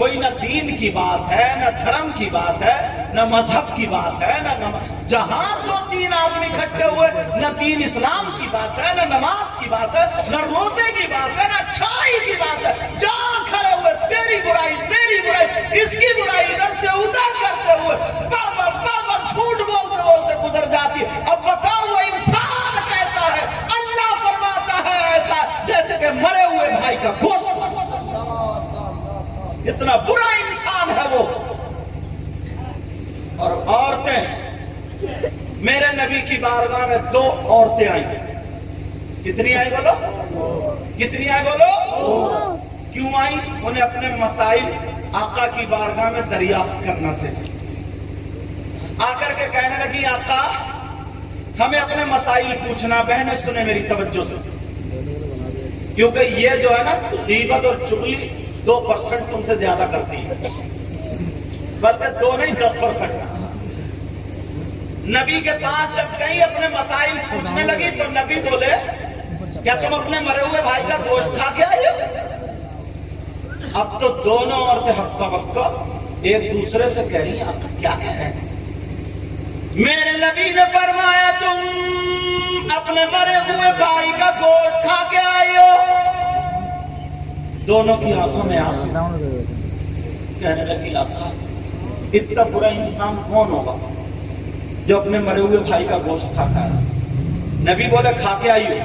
کوئی نہ دین کی بات ہے، نہ دھرم کی بات ہے، نہ مذہب کی بات ہے، نہ جہاں دو تین آدمی اکٹھے ہوئے، نہ دین اسلام کی بات ہے، نہ نماز کی بات ہے، نہ روزے کی بات ہے، نہ اچھائی کی بات ہے، جہاں کھڑے ہوئے تیری برائی میری برائی اس کی برائی ادھر سے ادھر کرتے ہوئے بار بار جھوٹ بولتے بولتے گزر جاتی ہے۔ اب بتاؤ وہ انسان کیسا ہے؟ اللہ فرماتا ہے ایسا جیسے کہ مرے ہوئے بھائی کا گوشت، اتنا برا انسان ہے وہ۔ اور عورتیں، میرے نبی کی بارگاہ میں 2 عورتیں آئیں۔ کتنی آئی بولو؟ کتنی آئی بولو؟ کیوں آئی؟ انہیں اپنے مسائل آقا کی بارگاہ میں دریافت کرنا تھے۔ آ کر کے کہنے لگی آقا ہمیں اپنے مسائل پوچھنا۔ بہنیں سنیں میری توجہ سے، کیونکہ یہ جو ہے نا غیبت اور چغلی 2% تم سے زیادہ کرتی ہے، بلکہ 2 نہیں 10%۔ نبی کے پاس جب گئی اپنے مسائل پوچھنے لگی تو نبی بولے کیا تم اپنے مرے ہوئے بھائی کا گوشت کھا کے آئی ہو؟ اب تو دونوں عورتیں ہکا بکا ایک دوسرے سے کہہ رہی ہیں آپ کیا کہہ رہے ہیں؟ میرے نبی نے فرمایا تم اپنے مرے ہوئے بھائی کا گوشت کھا کے آئی ہو۔ دونوں کی آنکھوں میں آنسو، کہنے لگی آقا اتنا برا انسان کون ہوگا جو اپنے مرے ہوئے بھائی کا گوشت کھا کے آیا؟ نبی بولے کھا کے آئی ہو؟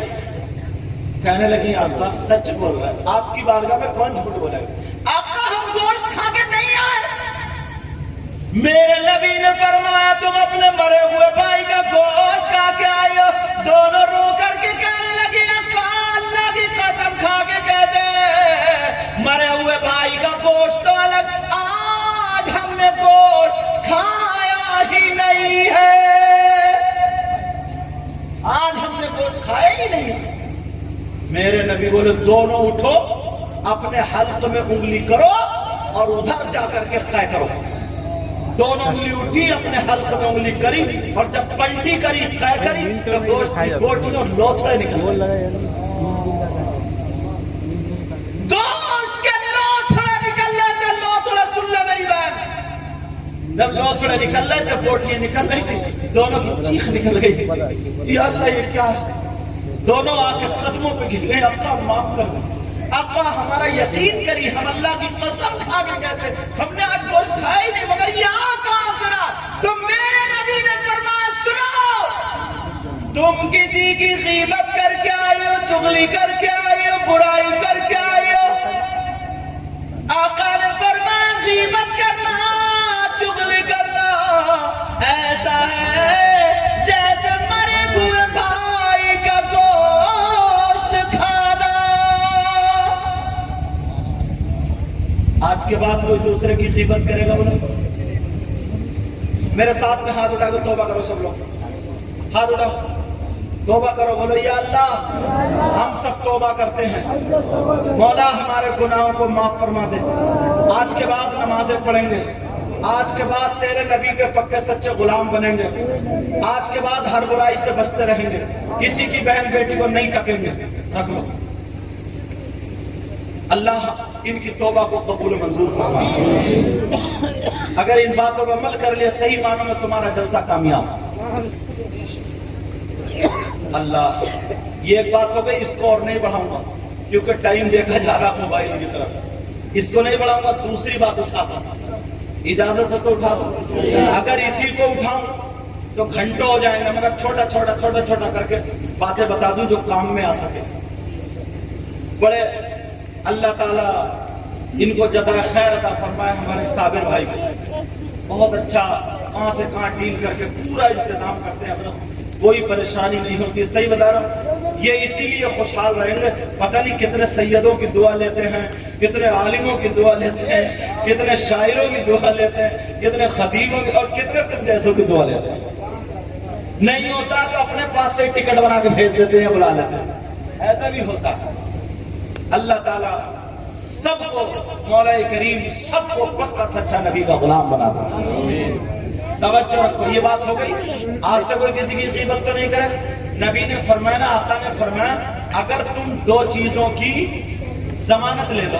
کہنے لگی آقا سچ بول رہا ہے، آپ کی بارگاہ میں کون جھوٹ بولے گا؟ آقا ہم گوشت کھا کے نہیں آئے۔ میرے نبی نے فرمایا تم اپنے مرے ہوئے بھائی کا گوشت کھا کے آئے ہو۔ دونوں رو کر کے کہنے لگی آقا اللہ کی قسم کھا کے کہتے مرے ہوئے بھائی کا گوشت تو الگ، آج ہم نے گوشت کھایا ہی نہیں ہے، آج ہم نے گوشت کھایا ہی نہیں ہے۔ میرے نبی بولے دونوں اٹھو اپنے حلق میں انگلی کرو اور ادھر جا کر کے طے کرو۔ دونوں انگلی اٹھی اپنے حلق میں انگلی کری اور جب پلٹی کری طے کری تو گوشت کی بوٹی اور لوتھڑے نکل گئے۔ گوشت کے لوتھڑے نکل رہے تھے، لوتھڑے سن لے میری بہن، جب لوتھڑے نکل رہے تھے بوٹیاں نکل رہی تھی، دونوں کی چیخ نکل گئی یا اللہ یہ کیا ہے؟ دونوں آ کے قدموں پہ گر گئے آقا معاف کر دیں، آقا ہمارا یقین کری، ہم اللہ کی قسم کھا کے کہتے ہم نے آج گوشت کھایا ہی نہیں، مگر یہاں کہاں سنا؟ تو میرے نبی نے فرمایا سنو تم کسی کی غیبت کر کے آئے ہو، چغلی کر کے آئے ہو، برائی کر کے آئے ہو۔ آقا نے فرمایا غیبت کرنا چغلی کرنا ایسا ہے جیسے مرے ہوئے بھائی کا گوشت کھانا۔ آج کے بعد کوئی دوسرے کی غیبت کرے گا بولو؟ میرے ساتھ میں ہاتھ اٹھا کر توبہ کرو سب لوگ، ہاتھ اٹھاؤ توبہ کرو، بولو یا اللہ ہم سب توبہ کرتے ہیں، مولا ہمارے گناہوں کو معاف فرما دے۔ آج کے بعد نمازیں پڑھیں گے، آج کے بعد تیرے نبی کے پکے سچے غلام بنیں گے، آج کے بعد ہر برائی سے بچتے رہیں گے، کسی کی بہن بیٹی کو نہیں تکیں گے۔ رکھ لو، اللہ ان کی توبہ کو قبول منظور فرمائے۔ اگر ان باتوں پر عمل کر لیا صحیح معنوں میں تمہارا جلسہ کامیاب۔ اللہ یہ ایک بات ہو گئی، اس کو اور نہیں بڑھاؤں گا کیونکہ ٹائم دیکھا جا رہا موبائل کی طرف، اس کو نہیں بڑھاؤں گا۔ دوسری بات اٹھاتا، اجازت ہو تو اٹھا دو، اگر اسی کو اٹھاؤں تو گھنٹوں ہو جائیں گے، مگر چھوٹا چھوٹا کر کے باتیں بتا دوں جو کام میں آ سکے۔ بڑے اللہ تعالیٰ ان کو جزائے خیر عطا فرمائے، ہمارے صابر بھائی کو بہت اچھا کہاں سے کہاں ڈیل کر کے پورا انتظام کرتے ہیں، کوئی پریشانی نہیں ہوتی۔ صحیح بتا رہا ہوں، یہ اسی لیے خوشحال رہیں گے، پتہ نہیں کتنے سیدوں کی دعا لیتے ہیں، کتنے عالموں کی دعا لیتے ہیں، کتنے شاعروں کی دعا لیتے ہیں، کتنے خطیبوں کی اور کتنے تم جیسوں کی دعا لیتے ہیں۔ نہیں ہوتا تو اپنے پاس سے ٹکٹ بنا کے بھیج دیتے ہیں، بلا لیتے ہیں، ایسا بھی ہوتا ہے۔ اللہ تعالیٰ سب کو، مولا کریم سب کو پکا سچا نبی کا غلام بنا دے۔ توجہ رکھو، یہ بات ہو گئی، آج سے کوئی کسی کی غیبت تو نہیں کرے۔ نبی نے فرمایا نا، آقا نے فرمایا اگر تم 2 چیزوں کی ضمانت لے دو،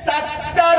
70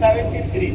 73।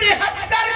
73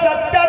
70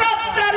70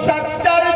70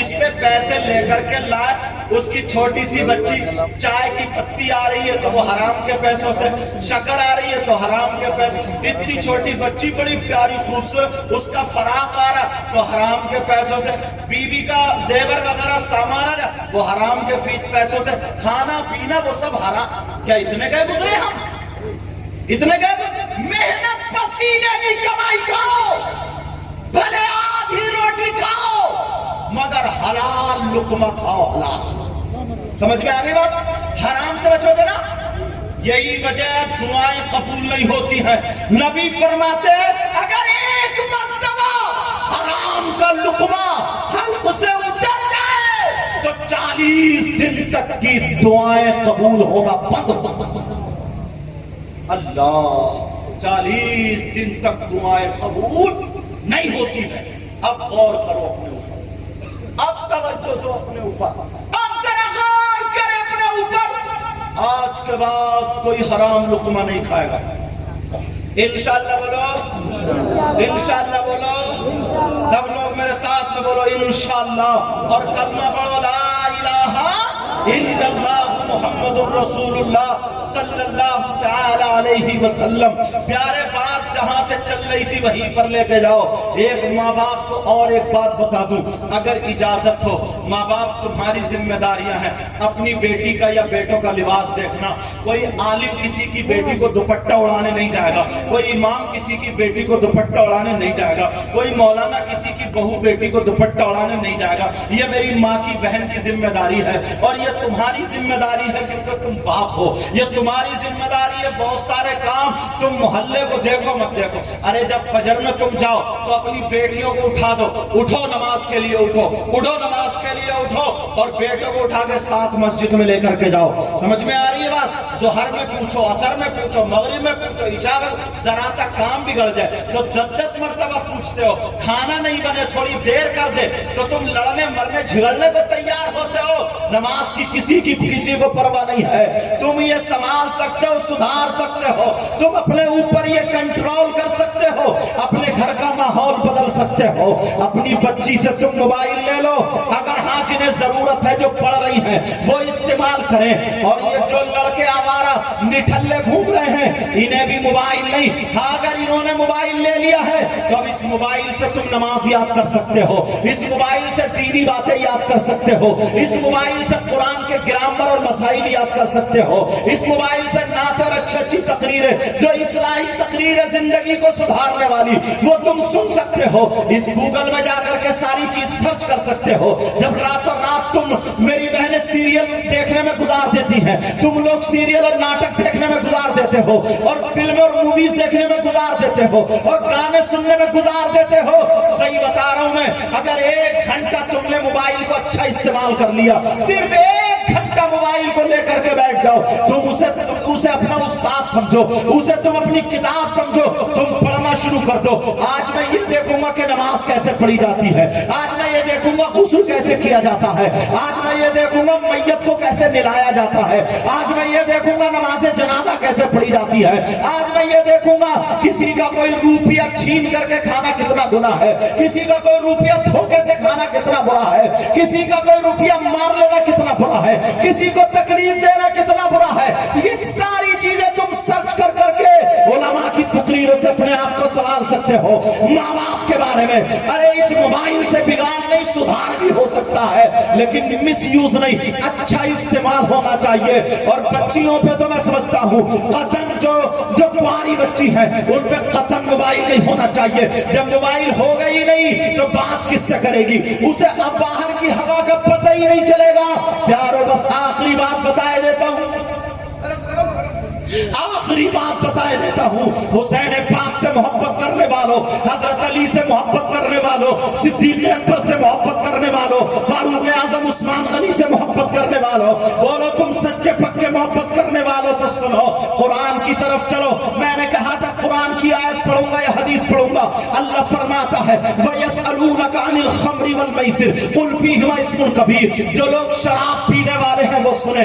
اس پہ پیسے لے کر کے لائے، اس کی چھوٹی سی بچی چائے کی پتی آ رہی ہے تو وہ حرام کے پیسوں سے، شکر آ رہی ہے تو حرام کے پیسوں، اتنی چھوٹی بچی بڑی پیاری خوبصورت، اس کا فراق آ رہا تو حرام کے پیسوں سے، بیوی کا زیور وغیرہ سامان آ رہا وہ حرام کے پیسوں سے، کھانا پینا وہ سب حرام۔ کیا اتنے گئے گزرے ہم؟ اتنے گئے؟ محنت پسینے کی کمائی کھاؤ، بھلے آدھی روٹی کھاؤ مگر حلال لقمہ کھاؤ، حلال۔ سمجھ میں آ گئی بات؟ حرام سے بچو گے نا، یہی وجہ دعائیں قبول نہیں ہوتی ہیں۔ نبی فرماتے ہیں اگر ایک مرتبہ حرام کا لقمہ حلق سے اتر جائے تو 40 دن تک کی دعائیں قبول ہونا بند۔ اللہ، 40 دن تک دعائیں قبول نہیں ہوتی ہے۔ اب غور کرو اپنے اوپر، اب توجہ دو اپنے اوپر، اب ذرا غور کرے اپنے اوپر۔ آج کے بعد کوئی حرام لقمہ نہیں کھائے گا، انشاءاللہ بولو، انشاءاللہ بولو، سب لوگ میرے ساتھ میں بولو انشاءاللہ، اور کلمہ پڑھو لا الہ الا اللہ محمد الرسول اللہ صلی اللہ تعالی علیہ وسلم۔ پیارے بات جہاں سے چل رہی تھی وہیں پر لے کے جاؤ۔ ایک ماں باپ کو اور ایک بات بتا دوں، اگر اجازت ہو، ماں باپ تمہاری ذمہ داریاں ہیں، اپنی بیٹی کا یا بیٹوں کا لباس دیکھنا۔ کوئی عالم کسی کی بیٹی کو دوپٹہ اڑانے نہیں جائے گا، کوئی امام کسی کی بیٹی کو دوپٹہ اڑانے نہیں جائے گا، کوئی مولانا کسی کی بہو بیٹی کو دوپٹہ اڑانے نہیں جائے گا۔ یہ میری ماں کی بہن کی ذمہ داری ہے، اور یہ تمہاری ذمہ داری ہے کیونکہ تم باپ ہو، یہ تمہاری ذمہ داری ہے۔ بہت سارے کام تم محلے کو دیکھو مت دیکھو، ارے جب فجر میں تم جاؤ تو اپنی بیٹیوں کو اٹھا دو، اٹھو نماز کے لیے اٹھو، اٹھو نماز کے لیے اٹھو، اور بیٹوں کو اٹھا کے ساتھ مسجد میں لے کر کے جاؤ۔ سمجھ میں آ رہی ہے بات؟ ظہر میں پوچھو، عصر میں پوچھو، مغرب میں پوچھو، عشاء میں ذرا سا کام بگڑ جائے تو 10 مرتبہ پوچھتے ہو، کھانا نہیں بنے تھوڑی دیر کر دے تو تم لڑنے مرنے جھگڑنے کو تیار ہوتے ہو۔ نماز کی کسی کو پرواہ نہیں ہے، تم یہ سنبھال سکتے ہو، سدھار سکتے ہو، تم اپنے اوپر یہ کنٹرول کر سکتے ہو، اپنے گھر کا ماحول بدل سکتے ہو۔ اپنی بچی سے تم موبائل لے لو، اگر ہاں جنہیں ضرورت ہے جو پڑھ رہی ہیں وہ استعمال کریں، اور یہ جو لڑکے آوارہ نٹھلے گھوم رہے ہیں انہیں بھی موبائل نہیں، ہاں اگر انہوں نے موبائل لے لیا ہے تو اب اس موبائل سے تم نماز یاد کر سکتے ہو، اس موبائل سے دینی باتیں یاد کر سکتے ہو، اس موبائل سے قرآن کے گرامر اور مسائل یاد کر سکتے ہو، اس موبائل سے نعت اور اچھی تقریریں جو اصلاحی تقریریں زندگی کو سدھارنے والی وہ تم سن سکتے ہو، اس گوگل میں جا کر کے ساری چیز سرچ کر سکتے ہو۔ جب راتوں رات تم میری بہنیں سیریل دیکھنے میں گزار دیتی ہیں، تم لوگ سیریل اور ناٹک دیکھنے میں گزار دیتے ہو، اور فلمیں اور موویز دیکھنے میں گزار دیتے ہو، اور گانے سننے میں گزار دیتے ہو، صحیح بتا رہا ہوں میں، اگر 1 گھنٹہ تم نے موبائل کو اچھا استعمال کر لیا، صرف 1 گھنٹہ موبائل کو لے کر کے بیٹھ جاؤ، تم اسے اپنا استاد سمجھو، اسے تم اپنی کتاب سمجھو، تم پڑھنا شروع کر دو۔ آج میں یہ دیکھوں گا کہ نماز کیسے پڑھی جاتی ہے، آج میں یہ دیکھوں گا غسل کیسے کیا جاتا ہے، آج میں یہ دیکھوں گا میت کو کیسے نلایا جاتا ہے، آج میں یہ دیکھوں گا نماز جنازہ کیسے پڑھی جاتی ہے، آج میں یہ دیکھوں گا کسی کا کوئی روپیہ چھین کر کے کھانا کتنا گناہ ہے، کسی کا کوئی روپیہ دھوکے سے کھانا کتنا برا ہے، کسی کا کوئی روپیہ مار لینا کتنا برا ہے، کسی کو تکلیف دینا کتنا برا ہے۔ یہ ساری چیزیں تم سرچ کر کر کے علماء کی تقریروں سے اپنے آپ کو سنبھال سکتے ہو۔ ماں باپ کے بارے میں، ارے اس موبائل سے بگاڑ نہیں، سدھار بھی ہو سکتا ہے لیکن مس یوز نہیں، اچھا استعمال ہونا چاہیے۔ اور بچیوں پہ تو میں سمجھتا ہوں قدم جو کماری بچی ہے ان پہ قدم موبائل نہیں ہونا چاہیے۔ جب موبائل ہو گئی نہیں تو بات کس سے کرے گی، اسے اب باہر کی ہوا کا پتہ ہی نہیں چلے گا۔ پیارو بس آخری بات بتائے دیتا ہوں، آخری بات بتائے دیتا ہوں، حسین پاک سے محبت کرنے والوں، حضرت علی سے محبت کرنے والوں، صدیق اکبر سے محبت کرنے والوں، فاروق اعظم عثمان غنی سے محبت کرنے والوں، بولو تم سچے پکے محبت کرنے والوں تو سنو، قرآن کی طرف چلو۔ میں نے کہا تھا قرآن کی آیت پڑھوں گا یا حدیث پڑھوں گا؟ اللہ فرماتا ہے وَيَسْأَلُونَكَ عَنِ الْخَمْرِ وَالْمَيْسِرِ قُلْ فِيهِمَا اسْمٌ كَبِيرٌ۔ جو لوگ شراب پینے والے ہیں وہ سنیں،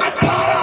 18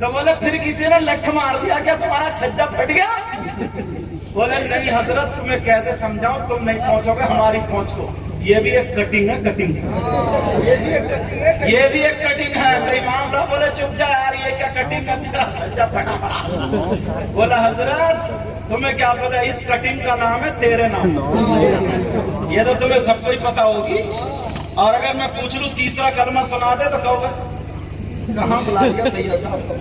تو بولے پھر کسی نے لٹھ مار دیا کیا تمہارا چھجا پھٹ گیا؟ بولے نہیں حضرت تمہیں کیسے سمجھاؤں، تم نہیں پہنچو گے ہماری پہنچ کو. یہ بھی ایک کٹنگ ہے، کٹنگ یہ بھی ایک کٹنگ ہے. تو امام صاحب بولے چپ جا یار، یہ کیا کٹنگ ہے تیرا چھجا پھٹا پڑا. بولا حضرت تمہیں کیا پتا اس کٹنگ کا نام ہے تیرے نام. یہ تو تمہیں سب کو ہی پتا ہوگی. اور اگر میں پوچھ لوں تیسرا کلمہ سنا دے تو کہو گے کہاں بلا دیا سید صاحب کو.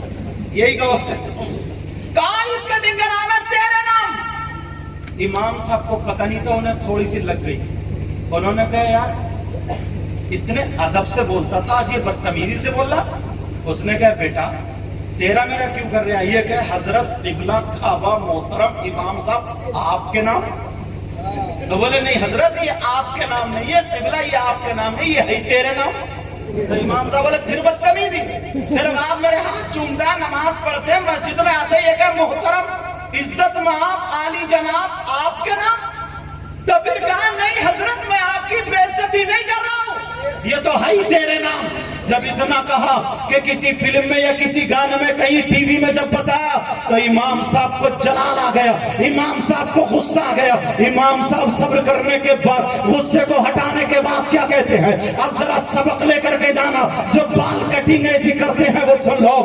یہی کہو کہاں اس کٹنگ کا نام ہے تیرے نام. امام صاحب کو پتہ نہیں تو انہیں تھوڑی سی لگ گئی. انہوں نے کہا یار اتنے ادب سے بولتا تھا آج یہ بدتمیزی سے بول رہا. اس نے کہا بیٹا تیرا میرا کیوں کر رہا ہے؟ یہ کہ حضرت قبلہ کعبہ محترم امام صاحب آپ کے نام. تو بولے نہیں حضرت یہ آپ کے نام نہیں، یہ قبلہ یہ آپ کے نام ہے، یہ ہے تیرے نام. تو امام صاحب بولے پھر بدتمیزی. پھر آپ میرے ہاتھ چومتا، نماز پڑھتے، مسجد میں آتے، یہ کہ محترم عزت مآب عالی جناب آپ کے نام. تو پھر کہا نہیں حضرت میں آپ کی بے عزتی نہیں کر رہا ہوں، یہ تو ہے ہی تیرے نام. جب اتنا کہا کہ کسی فلم میں یا کسی گانے میں کہیں ٹی وی میں جب بتایا تو امام صاحب کو جلال آ گیا، امام صاحب کو غصہ آ گیا. امام صاحب صبر کرنے کے بعد، غصے کو ہٹانے کے بعد کیا کہتے ہیں؟ اب ذرا سبق لے کر کے جانا. جو بال کٹنگ ایسی کرتے ہیں وہ سن لو.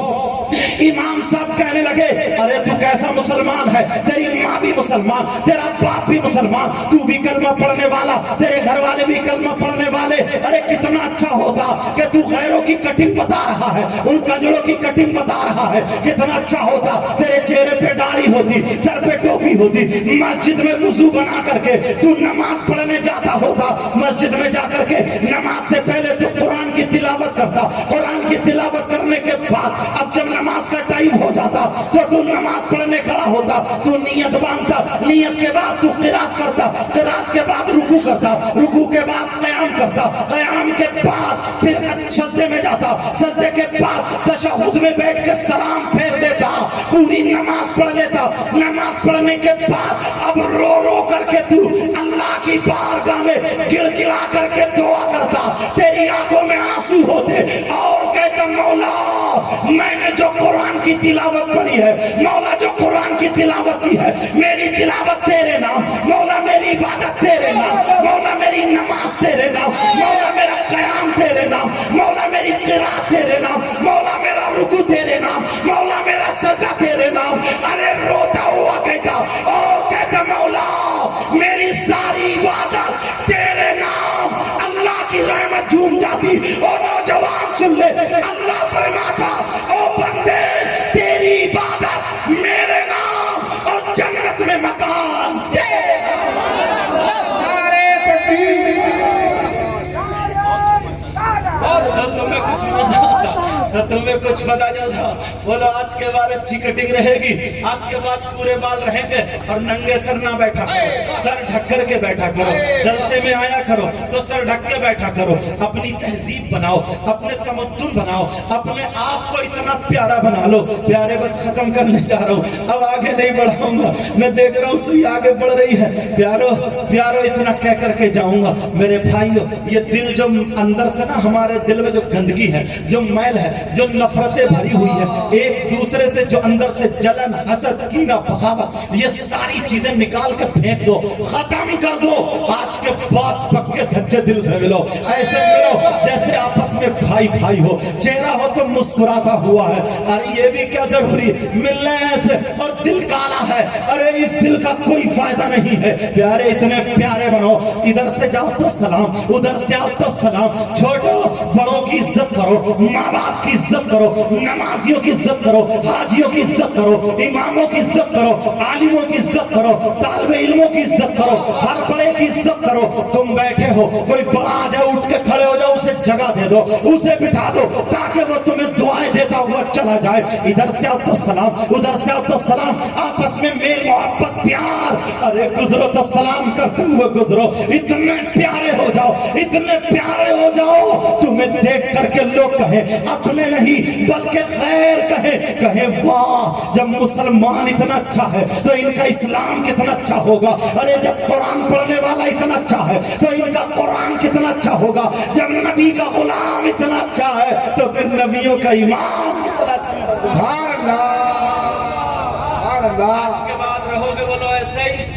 امام صاحب کہنے لگے ارے تو کیسا مسلمان ہے، تیری ماں بھی مسلمان، تیرا باپ بھی مسلمان، تو بھی کلمہ پڑھنے والا، تیرے گھر والے بھی کلمہ پڑھنے والے. ارے کتنا اچھا ہوتا کہ تو غیروں کی کٹنگ بتا رہا ہے، ان کنجروں کی کٹنگ بتا رہا ہے. کتنا اچھا ہوتا تیرے چہرے پہ داڑھی ہوتی، سر پہ ٹوپی ہوتی، مسجد میں وضو بنا کر کے تو نماز پڑھنے جاتا ہوتا. مسجد میں جا کر کے نماز سے پہلے تو قرآن کی تلاوت کرتا. قرآن کی تلاوت کرنے کے بعد اب جب نماز کا ٹائم ہو جاتا تو نماز پڑھنے کھڑا ہوتا، تو نیت باندھتا، نیت کے بعد تو قرات کرتا، قرات کے بعد رکوع کرتا، رکوع کے بعد قیام کرتا، قیام کے بعد پھر سجدے میں جاتا، سجدے کے بعد تشہد میں بیٹھ کے سلام پھیر دیتا، پوری نماز پڑھ لیتا. نماز پڑھنے کے بعد اب رو رو کر کے تو اللہ کی بارگاہ میں گڑ گڑا کر کے دعا کرتا. تیری آنکھوں میں آنسو ہوتے اور کہتا مولا میں نے جو قرآن کی تلاوت پڑھی ہے، مولا جو قرآن کی تلاوت کی ہے، میری تلاوت تیرے نام، مولا میری عبادت تیرے نام، مولا میری نماز تیرے نام، مولا میرا قیام تیرے نام، مولا میری قرات تیرے نام، مولا میرا رکوع تیرے نام، مولا میرا سجدہ تیرے نام. ارے روتا ہوا کہتا اور کہتا مولا میری ساری عبادت تیرے نام. اللہ کی رحمت جھوم جاتی. اور نوجوان سن لے، اللہ فرماتا او بندے تیری عبادت میرے نام اور جنت میں مکان تیرے نام. نعرہ تکبیر. تمہیں کچھ مزہ آتا، تمہیں کچھ پتا چلتا. بولو آج کے بعد اچھی کٹنگ رہے گی، آج کے بعد پورے بال رہیں گے اور ننگے سر نہ بیٹھا کرو، سر ڈھک کر کے بیٹھا کرو. جلسے میں آیا کرو تو سر ڈھک کے بیٹھا کرو. اپنی تہذیب بناؤ، اپنے تمدن بناؤ، اپنے آپ کو اتنا پیارا بنا لو. پیارے بس ختم کرنے جا رہا ہوں، اب آگے نہیں بڑھاؤں گا. میں دیکھ رہا ہوں سوئی آگے بڑھ رہی ہے. پیارو پیارو اتنا کہہ کر کے جاؤں گا میرے بھائیو. یہ دل جو اندر سے نا، ہمارے دل میں جو گندگی ہے، جو میل ہے، جو نفرتیں بھری ہوئی ہے، ایک دوسرے سے جو اندر سے جلن، حسد، کینہ، بغاوت، یہ ساری چیزیں نکال کے پھینک دو، ختم کر دو. آج کے بعد پکے سچے دل سے ملو، ایسے ملو جیسے آپس میں بھائی بھائی ہو، چہرہ ہو تو مسکراتا ہوا ہے. ارے یہ بھی کیا ضروری ملنے ایسے اور دل کالا ہے. ارے اس دل کا کوئی فائدہ نہیں ہے. پیارے اتنے پیارے بنو، ادھر سے جاؤ تو سلام، ادھر سے آؤ تو سلام. چھوٹو بڑوں کی عزت کرو، ماں باپ کی عزت کرو، نمازیوں کی عزت کرو، حاجیوں کی عزت کرو، اماموں کی عزت کرو، عالموں کی عزت کرو، طالب علموں کی عزت کرو، ہر بڑے کی عزت کرو. تم بیٹھے ہو، کوئی بڑا آ جائے اٹھ کے کھڑے ہو جاؤ، اسے جگہ دے دو، اسے بٹھا دو تاکہ وہ تمہیں دعائیں دیتا ہوا چلا جائے. ادھر سے آؤ تو سلام، ادھر سے آؤ تو سلام. آپس میں میل محبت پیار. ارے گزرو تو سلام کرتے ہوئے گزرو. اتنے پیارے ہو جاؤ، اتنے پیارے ہو جاؤ تمہیں دیکھ کر کے لوگ کہیں، اپنے نہیں بلکہ خیر کہیں واہ جب مسلمان اتنا اچھا ہے تو ان کا اسلام کتنا اچھا ہوگا. ارے جب قرآن پڑھنے والا اتنا اچھا ہے تو ان کا قرآن کتنا اچھا ہوگا. جب نبی کا غلام اتنا اچھا ہے تو پھر نبیوں کا امام کتنا اچھا. سبحان اللہ سبحان اللہ آج کے بعد رہو گے بولو ایسے ہی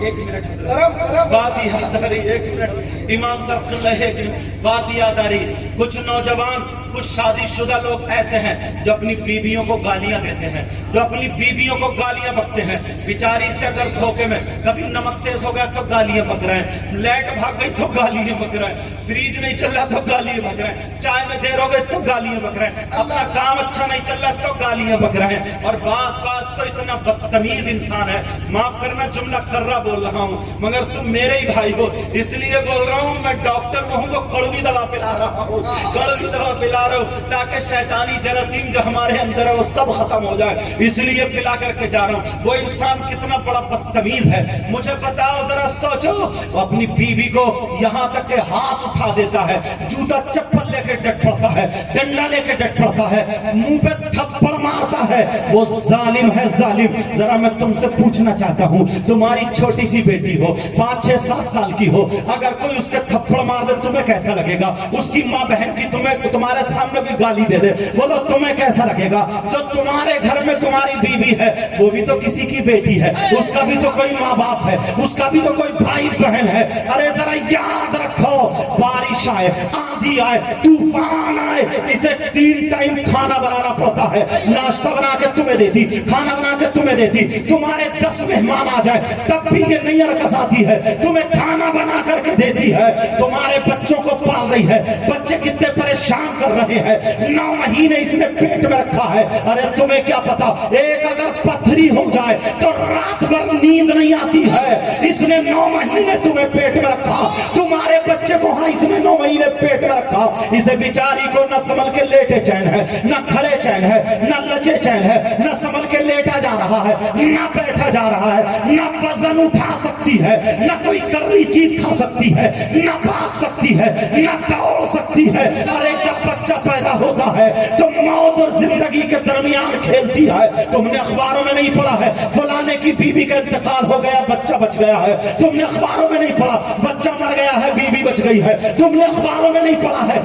ایک منٹ کرم بات یاد آ رہی ایک منٹ امام صاحب کر رہے ہیں بات یاد آ رہی کچھ نوجوان کچھ شادی شدہ لوگ ایسے ہیں جو اپنی بیویوں کو گالیاں دیتے ہیں جو اپنی بیویوں کو گالیاں بکتے ہیں بیچاری سے اگر دھوکے میں کبھی نمک تیز ہو گیا تو گالیاں بک رہے ہیں لائٹ بھاگ گئی تو گالیاں بک رہے ہیں فریج نہیں چل رہا تو گالیاں بک رہے ہیں چائے میں دیر ہو گئی تو گالیاں بک رہے ہیں اپنا کام اچھا نہیں چل رہا تو گالیاں بک رہے ہیں اور بعض تو اتنا بدتمیز انسان ہے معاف کرنا جملہ کر رہا بول رہا ہوں مگر تم میرے ہی بھائی ہو اس لیے بول رہا ہوں میں ڈاکٹر میں ہوں تو کڑوی دوا پلا رہا ہوں کڑوی دوا پلا رہا ہوں تاکہ شیطانی جراثیم جو ہمارے اندر ہے وہ سب ختم ہو جائے اس لیے پلا کر کے جا رہا ہوں وہ انسان کتنا بڑا بدتمیز ہے مجھے بتاؤ ذرا سوچو وہ اپنی بیوی کو یہاں تک کہ ہاتھ اٹھا دیتا ہے جوتا چپل لے کے ڈٹ پڑتا ہے ڈنڈا لے کے ڈٹ پڑتا ہے منہ پہ تھپڑ مارتا ہے وہ ظالم ہے ظالم ذرا میں تم سے پوچھنا چاہتا ہوں تمہاری چھوٹی سی بیٹی ہو 5-6-7 سال کی ہو اگر کوئی اس کے تھپڑ مار دے تمہیں کیسا لگے گا اس کی ماں بہن کی تمہارے سامنے کوئی گالی دے دے بولو تمہیں کیسا لگے گا جو تمہارے گھر میں تمہاری بیوی ہے وہ بھی تو کسی کی بیٹی ہے اس کا بھی تو کوئی ماں باپ ہے اس کا بھی تو کوئی بھائی بہن ہے ارے ذرا یاد رکھو بارش آئے آندھی آئے طوفان آئے اسے 3 ٹائم کھانا بنانا پڑتا ہے ناشتہ بنا کے تمہیں دیتی کھانا بنا کے تمہیں دیتی تمہارے 10 مہمان آ جائے تب بھی یہ نہیں رکساتی ہے تمہیں کھانا بنا کر کے دیتی ہے تمہارے بچوں کو پال رہی ہے بچے کتنے پریشان کر رہے ہیں 9 مہینے اس نے پیٹ میں رکھا ہے ارے تمہیں کیا پتا ایک اگر پتھری ہو جائے تو رات بھر نیند نہیں آتی ہے اس نے 9 مہینے تمہیں پیٹ میں رکھا تمہارے بچے کو ہاں اس نے 9 مہینے پیٹ میں رکھا اسے بیچاری کو نہ سنبھل کے لیٹے چین ہے نہ کھڑے چین ہے نہ لچے چین ہے نہ سنبھل کے لیٹا جا رہا ہے نہ بیٹھا جا رہا ہے نہ وزن اٹھا سکتی ہے نہ کوئی کری چیز کھا سکتی ہے نہ بھاگ سکتی ہے نہ دوڑ سکتی ہے ارے جب بچہ پیدا ہوتا ہے تو موت اور زندگی کے درمیان کھیلتی ہے تم نے اخباروں میں نہیں پڑھا ہے فلانے کی بیوی کا انتقال ہو گیا بچہ بچ گیا ہے تم نے اخباروں میں نہیں پڑھا بچہ مر گیا ہے بیوی بچ گئی ہے تم نے اخباروں میں نہیں پڑھا ہے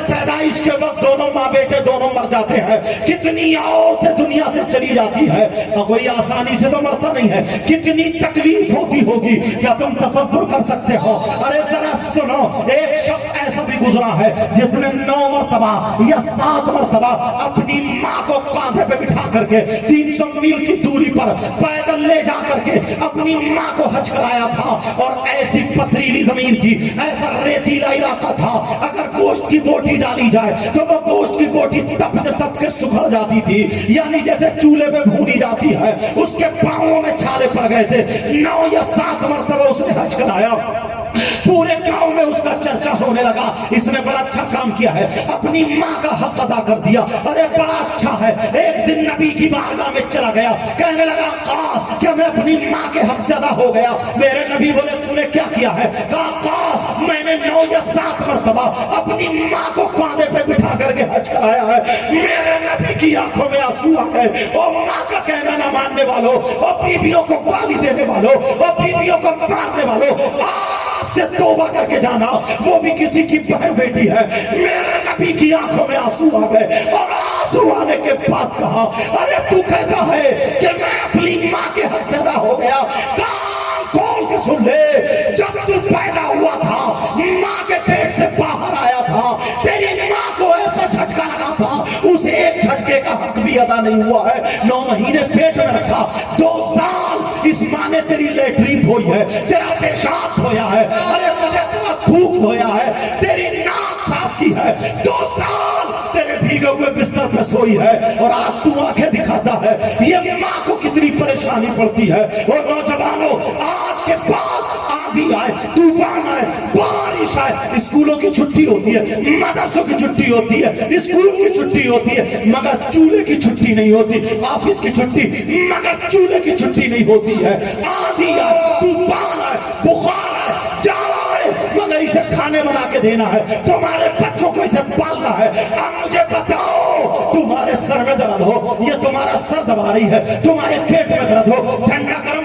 پیدائش کے وقت دونوں ماں بیٹے دونوں مر جاتے ہیں کتنی عورتیں دنیا سے چلی جاتی ہے کوئی آسانی سے تو مرتا نہیں ہے کتنی تکلیف ہوتی ہوگی کیا تم تصور کر سکتے ہو ارے ذرا سنو ایک شخص ایسا بھی گزرا ہے جس نے 9 مرتبہ یا 7 مرتبہ اپنی ماں کو کاندھے پہ بٹھا کر کے 300 میل کی دوری پر پیدل لے جا کر کے اپنی ماں کو حج کرایا تھا اور ایسی پتھریلی زمین تھی ایسا ریتیلا علاقہ تھا اگر گوشت کی بوٹی ڈالی جائے تو وہ گوشت کی بوٹی تپ کے سکھڑ جاتی تھی یعنی جیسے چولہے پہ بھونی جاتی ہے اس کے پاؤں میں چھالے پڑ گئے تھے 9 یا 7 مرتبہ اس نے حج کرایا پورے گاؤں میں اس کا چرچا ہونے لگا اس نے بڑا اچھا کام کیا ہے اپنی ماں کا حق ادا کر دیا ارے بڑا اچھا ہے ایک دن نبی کی بارگاہ میں چلا گیا کہنے لگا کہا کہ میں اپنی ماں کے حق سے ادا ہو گیا میرے نبی بولے تو نے کیا کیا ہے کہا میں نے 9 یا 7 مرتبہ اپنی ماں کو کاندھے پہ بٹھا کر کے حج کرایا ہے میرے نبی کی آنکھوں میں آنسو آ گئے او ماں کا کہنا نہ ماننے والوں او بیویوں کو گالی دینے والوں او بیویوں کو مارنے والوں سے توبہ کر کے جانا وہ بھی کسی کی بہن بیٹی ہے میرے نبی کی آنکھوں میں آنسو آ گئے اور آنسو آنے کے بعد کہا ارے تو کہتا ہے کہ میں اپنی ماں کے حق سے ادا ہو گیا کان کھول کے سن لے جب تو پیدا ہوا تھا ماں کے پیٹ سے باہر آیا تھا تیری ماں کو ایسا جھٹکا لگا تھا اس ایک جھٹکے کا حق بھی ادا نہیں ہوا ہے 9 مہینے پیٹ میں رکھا 2 سال اس ماں نے تیری لیٹرین دھوئی ہے تیرا پیشاب دھویا ہے ارے تیرا تھوک دھویا ہے تیری ناک صاف کی ہے 2 سال تیرے بھیگے ہوئے بستر پہ سوئی ہے اور آج تو آنکھیں دکھاتا ہے یہ ماں کو کتنی پریشانی پڑتی ہے اور نوجوانوں آج کے بعد آندھی آئے طوفان آئے بارش آئے اسکولوں کی چھٹی ہوتی ہے مدرسوں کی چھٹی ہوتی ہے اسکول کی چھٹی ہوتی ہے مگر چولہے کی چھٹی نہیں ہوتی آفس کی چھٹی مگر چولہے کی چھٹی نہیں ہوتی ہے آندھی آئے طوفان آئے بخار آئے جاڑا آئے مگر اسے کھانے بنا کے دینا ہے تمہارے بچوں کو اسے پالنا ہے اب مجھے بتاؤ تمہارے سر میں درد ہو یہ تمہارا سر دبا رہی ہے تمہارے پیٹ میں درد ہو ٹھنڈا گرم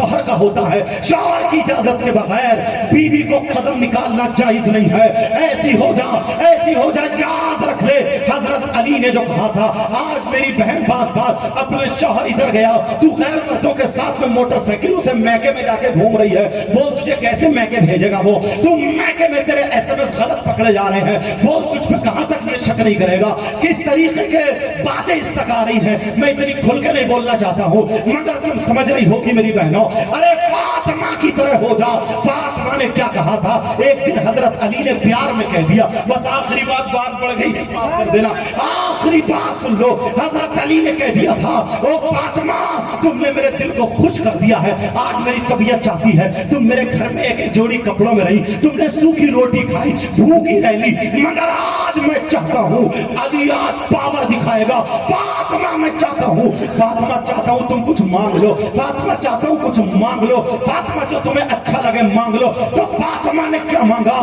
شوہر کا ہوتا ہے. شوہر کی اجازت کے بغیر بیوی کو قدم نکالنا جائز نہیں ہے. ایسی ہو جا یاد رکھ لے حضرت علی نے جو کہا تھا. آج میری بہن بات اپنے شوہر ادھر گیا, تو غیر مردوں کے ساتھ میں موٹر سائیکلوں سے میکے میں جا کے گھوم رہی ہے, بول تجھے کیسے میکے بھیجے گا وہ؟ تم میکے میں تیرے ایس ایم ایس غلط پکڑے جا رہے ہیں, بول تجھ پہ کہاں تک یہ شک نہیں کرے گا؟ کس طریقے کے باتیں اس تک آ رہی ہیں, میں اتنی کھل کے نہیں بولنا چاہتا ہوں مگر تم سمجھ رہی ہوگی میری بہنوں. ارے فاطمہ کی طرح ہو جا. فاطمہ نے کیا کہا تھا؟ ایک دن حضرت علی نے پیار میں کہہ دیا, بس آخری بات بڑھ گئی, معاف کر دینا, آخری بات سن لو. حضرت علی نے کہہ دیا تھا, او فاطمہ تم نے میرے دل کو خوش کر دیا ہے, آج میری طبیعت چاہتی ہے تم میرے گھر میں ایک جوڑی کپڑوں میں رہی, تم نے سوکھی روٹی کھائی, بھوکی رہ لی, مگر آج میں چاہتا ہوں علی آج پاور دکھائے گا. فاطمہ میں چاہتا ہوں, فاطمہ چاہتا ہوں تم کچھ مانگ لو, فاطمہ چاہتا ہوں کچھ مانگ لو, فاطمہ جو تمہیں اچھا لگے مانگ لو. تو فاطمہ نے کیا مانگا؟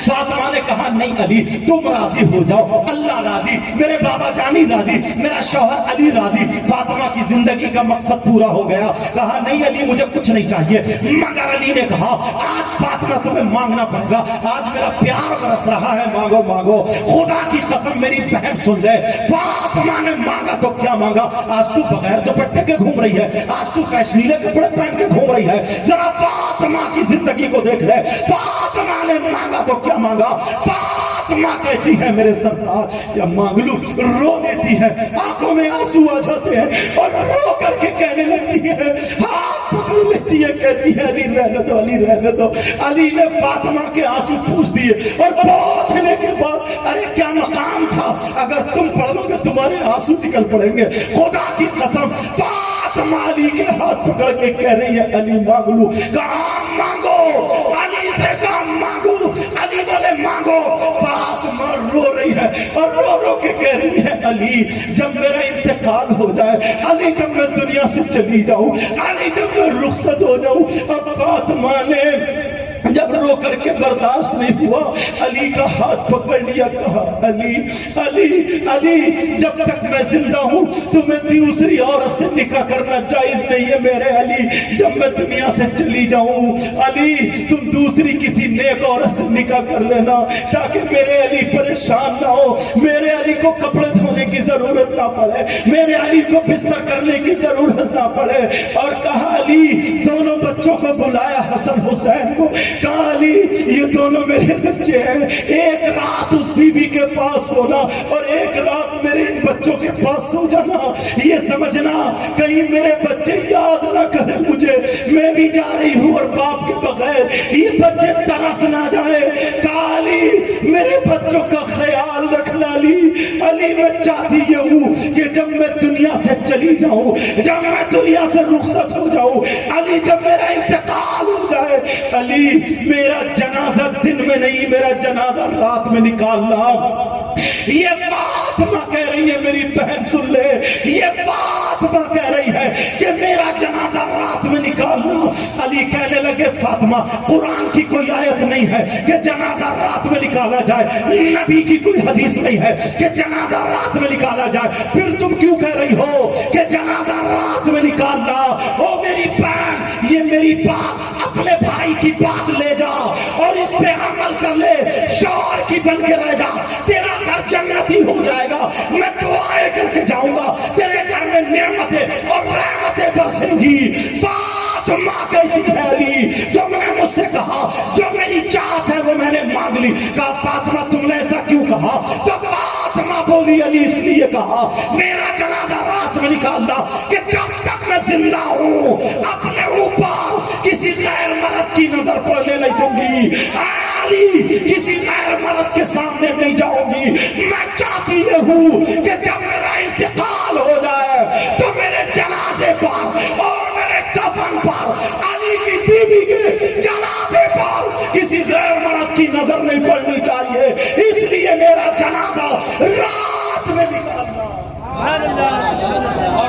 فاطمہ نے کہا نہیں علی تم راضی ہو جاؤ, اللہ راضی, میرے بابا جانی راضی, میرا شوہر علی راضی. فاطمہ کی زندگی کا مقصد پورا ہو گیا. کہا نہیں علی مجھے کچھ نہیں چاہیے. مگر علی نے کہا آج فاطمہ تمہیں مانگنا پڑے گا, آج میرا پیار برس رہا ہے, مانگو مانگو. خدا کی قسم میری بہن سن لے, فاطمہ نے مانگا تو کیا مانگا؟ آج تو بغیر دوپٹے کے گھوم رہی ہے, آج تو فیشنیلے کپڑے پہن کے گھوم رہی ہے. ذرا فاطمہ کی زندگی کو دیکھ لے. فاطمہ نے مانگا تو کیا مانگا؟ فاطمہ کہتی ہے میرے سرکار یا مانگ لوں, رو دیتی ہے, آنکھوں میں آنسو آ جاتے ہیں اور رو کر کے کہنے لگتی ہے, ہاتھ پکڑ لیتی ہے, کہتی ہے علی رہنے دو, علی رہنے دو. علی نے فاطمہ کے آنسو پوچھ دیے اور پہنچنے کے بعد ارے کیا مقام تھا, اگر تم پڑھ لو گے تمہارے آنسو نکل پڑیں گے. خدا کی قسم فاطمہ علی کے ہاتھ پکڑ کے کہہ رہی ہے علی مانگ لوں. کہاں مانگو, علی سے کہاں مانگو, علی بولے مانگو. فاطمہ رو رہی ہے اور رو رو کے کہہ رہی ہے علی جب میرا انتقال ہو جائے, علی جب میں دنیا سے چلی جاؤں, علی جب میں رخصت ہو جاؤں. اور فاطمہ نے جب رو کر کے برداشت نہیں ہوا, علی کا ہاتھ پکڑ لیا, کہا علی علی علی جب تک میں زندہ ہوں تمہیں دوسری عورت سے نکاح کرنا جائز نہیں ہے میرے علی. جب میں دنیا سے چلی جاؤں علی تم دوسری کسی نیک عورت سے نکاح کر لینا تاکہ میرے علی پریشان نہ ہو, میرے علی کو کپڑے دھونے کی ضرورت نہ پڑے, میرے علی کو بستر کرنے کی ضرورت نہ پڑے. اور کہا علی دونوں بچوں کو بلایا, حسن حسین کو, کہا علی یہ دونوں میرے بچے ہیں, ایک رات اس بی بی کے پاس سونا اور ایک رات میرے ان بچوں کے پاس سو جانا. یہ سمجھنا کہیں میرے بچے یاد نہ کریں مجھے, میں بھی جا رہی ہوں اور باپ کے بغیر یہ بچے ترس نہ جائے. کہا علی میرے بچوں کا خیال رکھنا علی. علی میں چاہتی یہ ہوں کہ جب میں دنیا سے چلی جاؤں, جب میں دنیا سے رخصت ہو جاؤں, علی جب میرا انتقال ہو جائے, علی میرا جنازہ دن میں نہیں میرا جنازہ رات میں نکالنا. یہ فاطمہ کہہ رہی ہے میری بہن سن لے, یہ فاطمہ کہہ رہی ہے کہ میرا جنازہ رات میں نکالنا. علی کہنے لگے فاطمہ قرآن کی کوئی آیت نہیں ہے کہ جنازہ رات میں نکالا جائے, نبی کی کوئی حدیث نہیں ہے کہ جنازہ رات میں نکالا جائے, پھر تم کیوں کہہ رہی ہو کہ جنازہ رات میں نکالنا؟ او میری بہن یہ میری بات اپنے بھائی کی بات لے جا اور اس پہ عمل کر لے, شوہر کی بن کے رہ جا, تیرا گھر جنتی ہو جائے گا. میں دعائیں کر کے جاؤں گا, تیرے گھر میں نعمتیں اور رحمتیں برسیں گی. فاطمہ کہتی ہے علی تم نے مجھ سے کہا جو میری چاہت ہے وہ میں نے مانگ لی. کہا فاطمہ تم نے ایسا کیوں کہا؟ تو فاطمہ بولی علی اس لیے کہا میرا جنازہ رات میں نکالنا کہ جب تک میں زندہ ہوں اپنے اوپر کسی غیر مرد کی نظر پڑنے نہیں دوں گی. علی کسی غیر مرد کے سامنے نہیں جاؤں گی. میں چاہتی یہ ہوں کہ جب میرا انتقال ہو جائے تو میرے جنازے پر اور میرے کفن پر, علی کی بیوی کے جنازے پر کسی غیر مرد کی نظر نہیں پڑنی چاہیے. اس لیے میرا جنازہ رات میں نکالنا. اور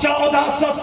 1400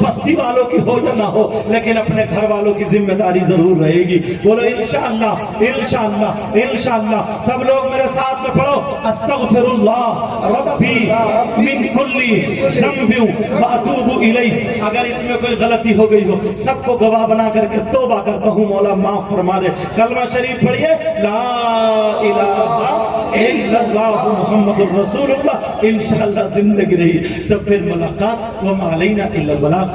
بستی والوں کی ہو یا نہ ہو لیکن اپنے گھر والوں کی ذمہ داری ضرور رہے گی. بولو انشاءاللہ انشاءاللہ انشاءاللہ. سب لوگ میرے ساتھ میں پڑھو استغفر اللہ ربی من کلی ذنب واتوب الیہ. اگر اس میں کوئی غلطی ہو گئی ہو سب کو گواہ بنا کر کے توبہ کرتا ہوں مولا معاف فرما دے. کلمہ شریف پڑھیے لا الہ الا اللہ محمد الرسول اللہ. انشاءاللہ زندگی رہی تو پھر ملاقات. وما علینا الا البلاغ.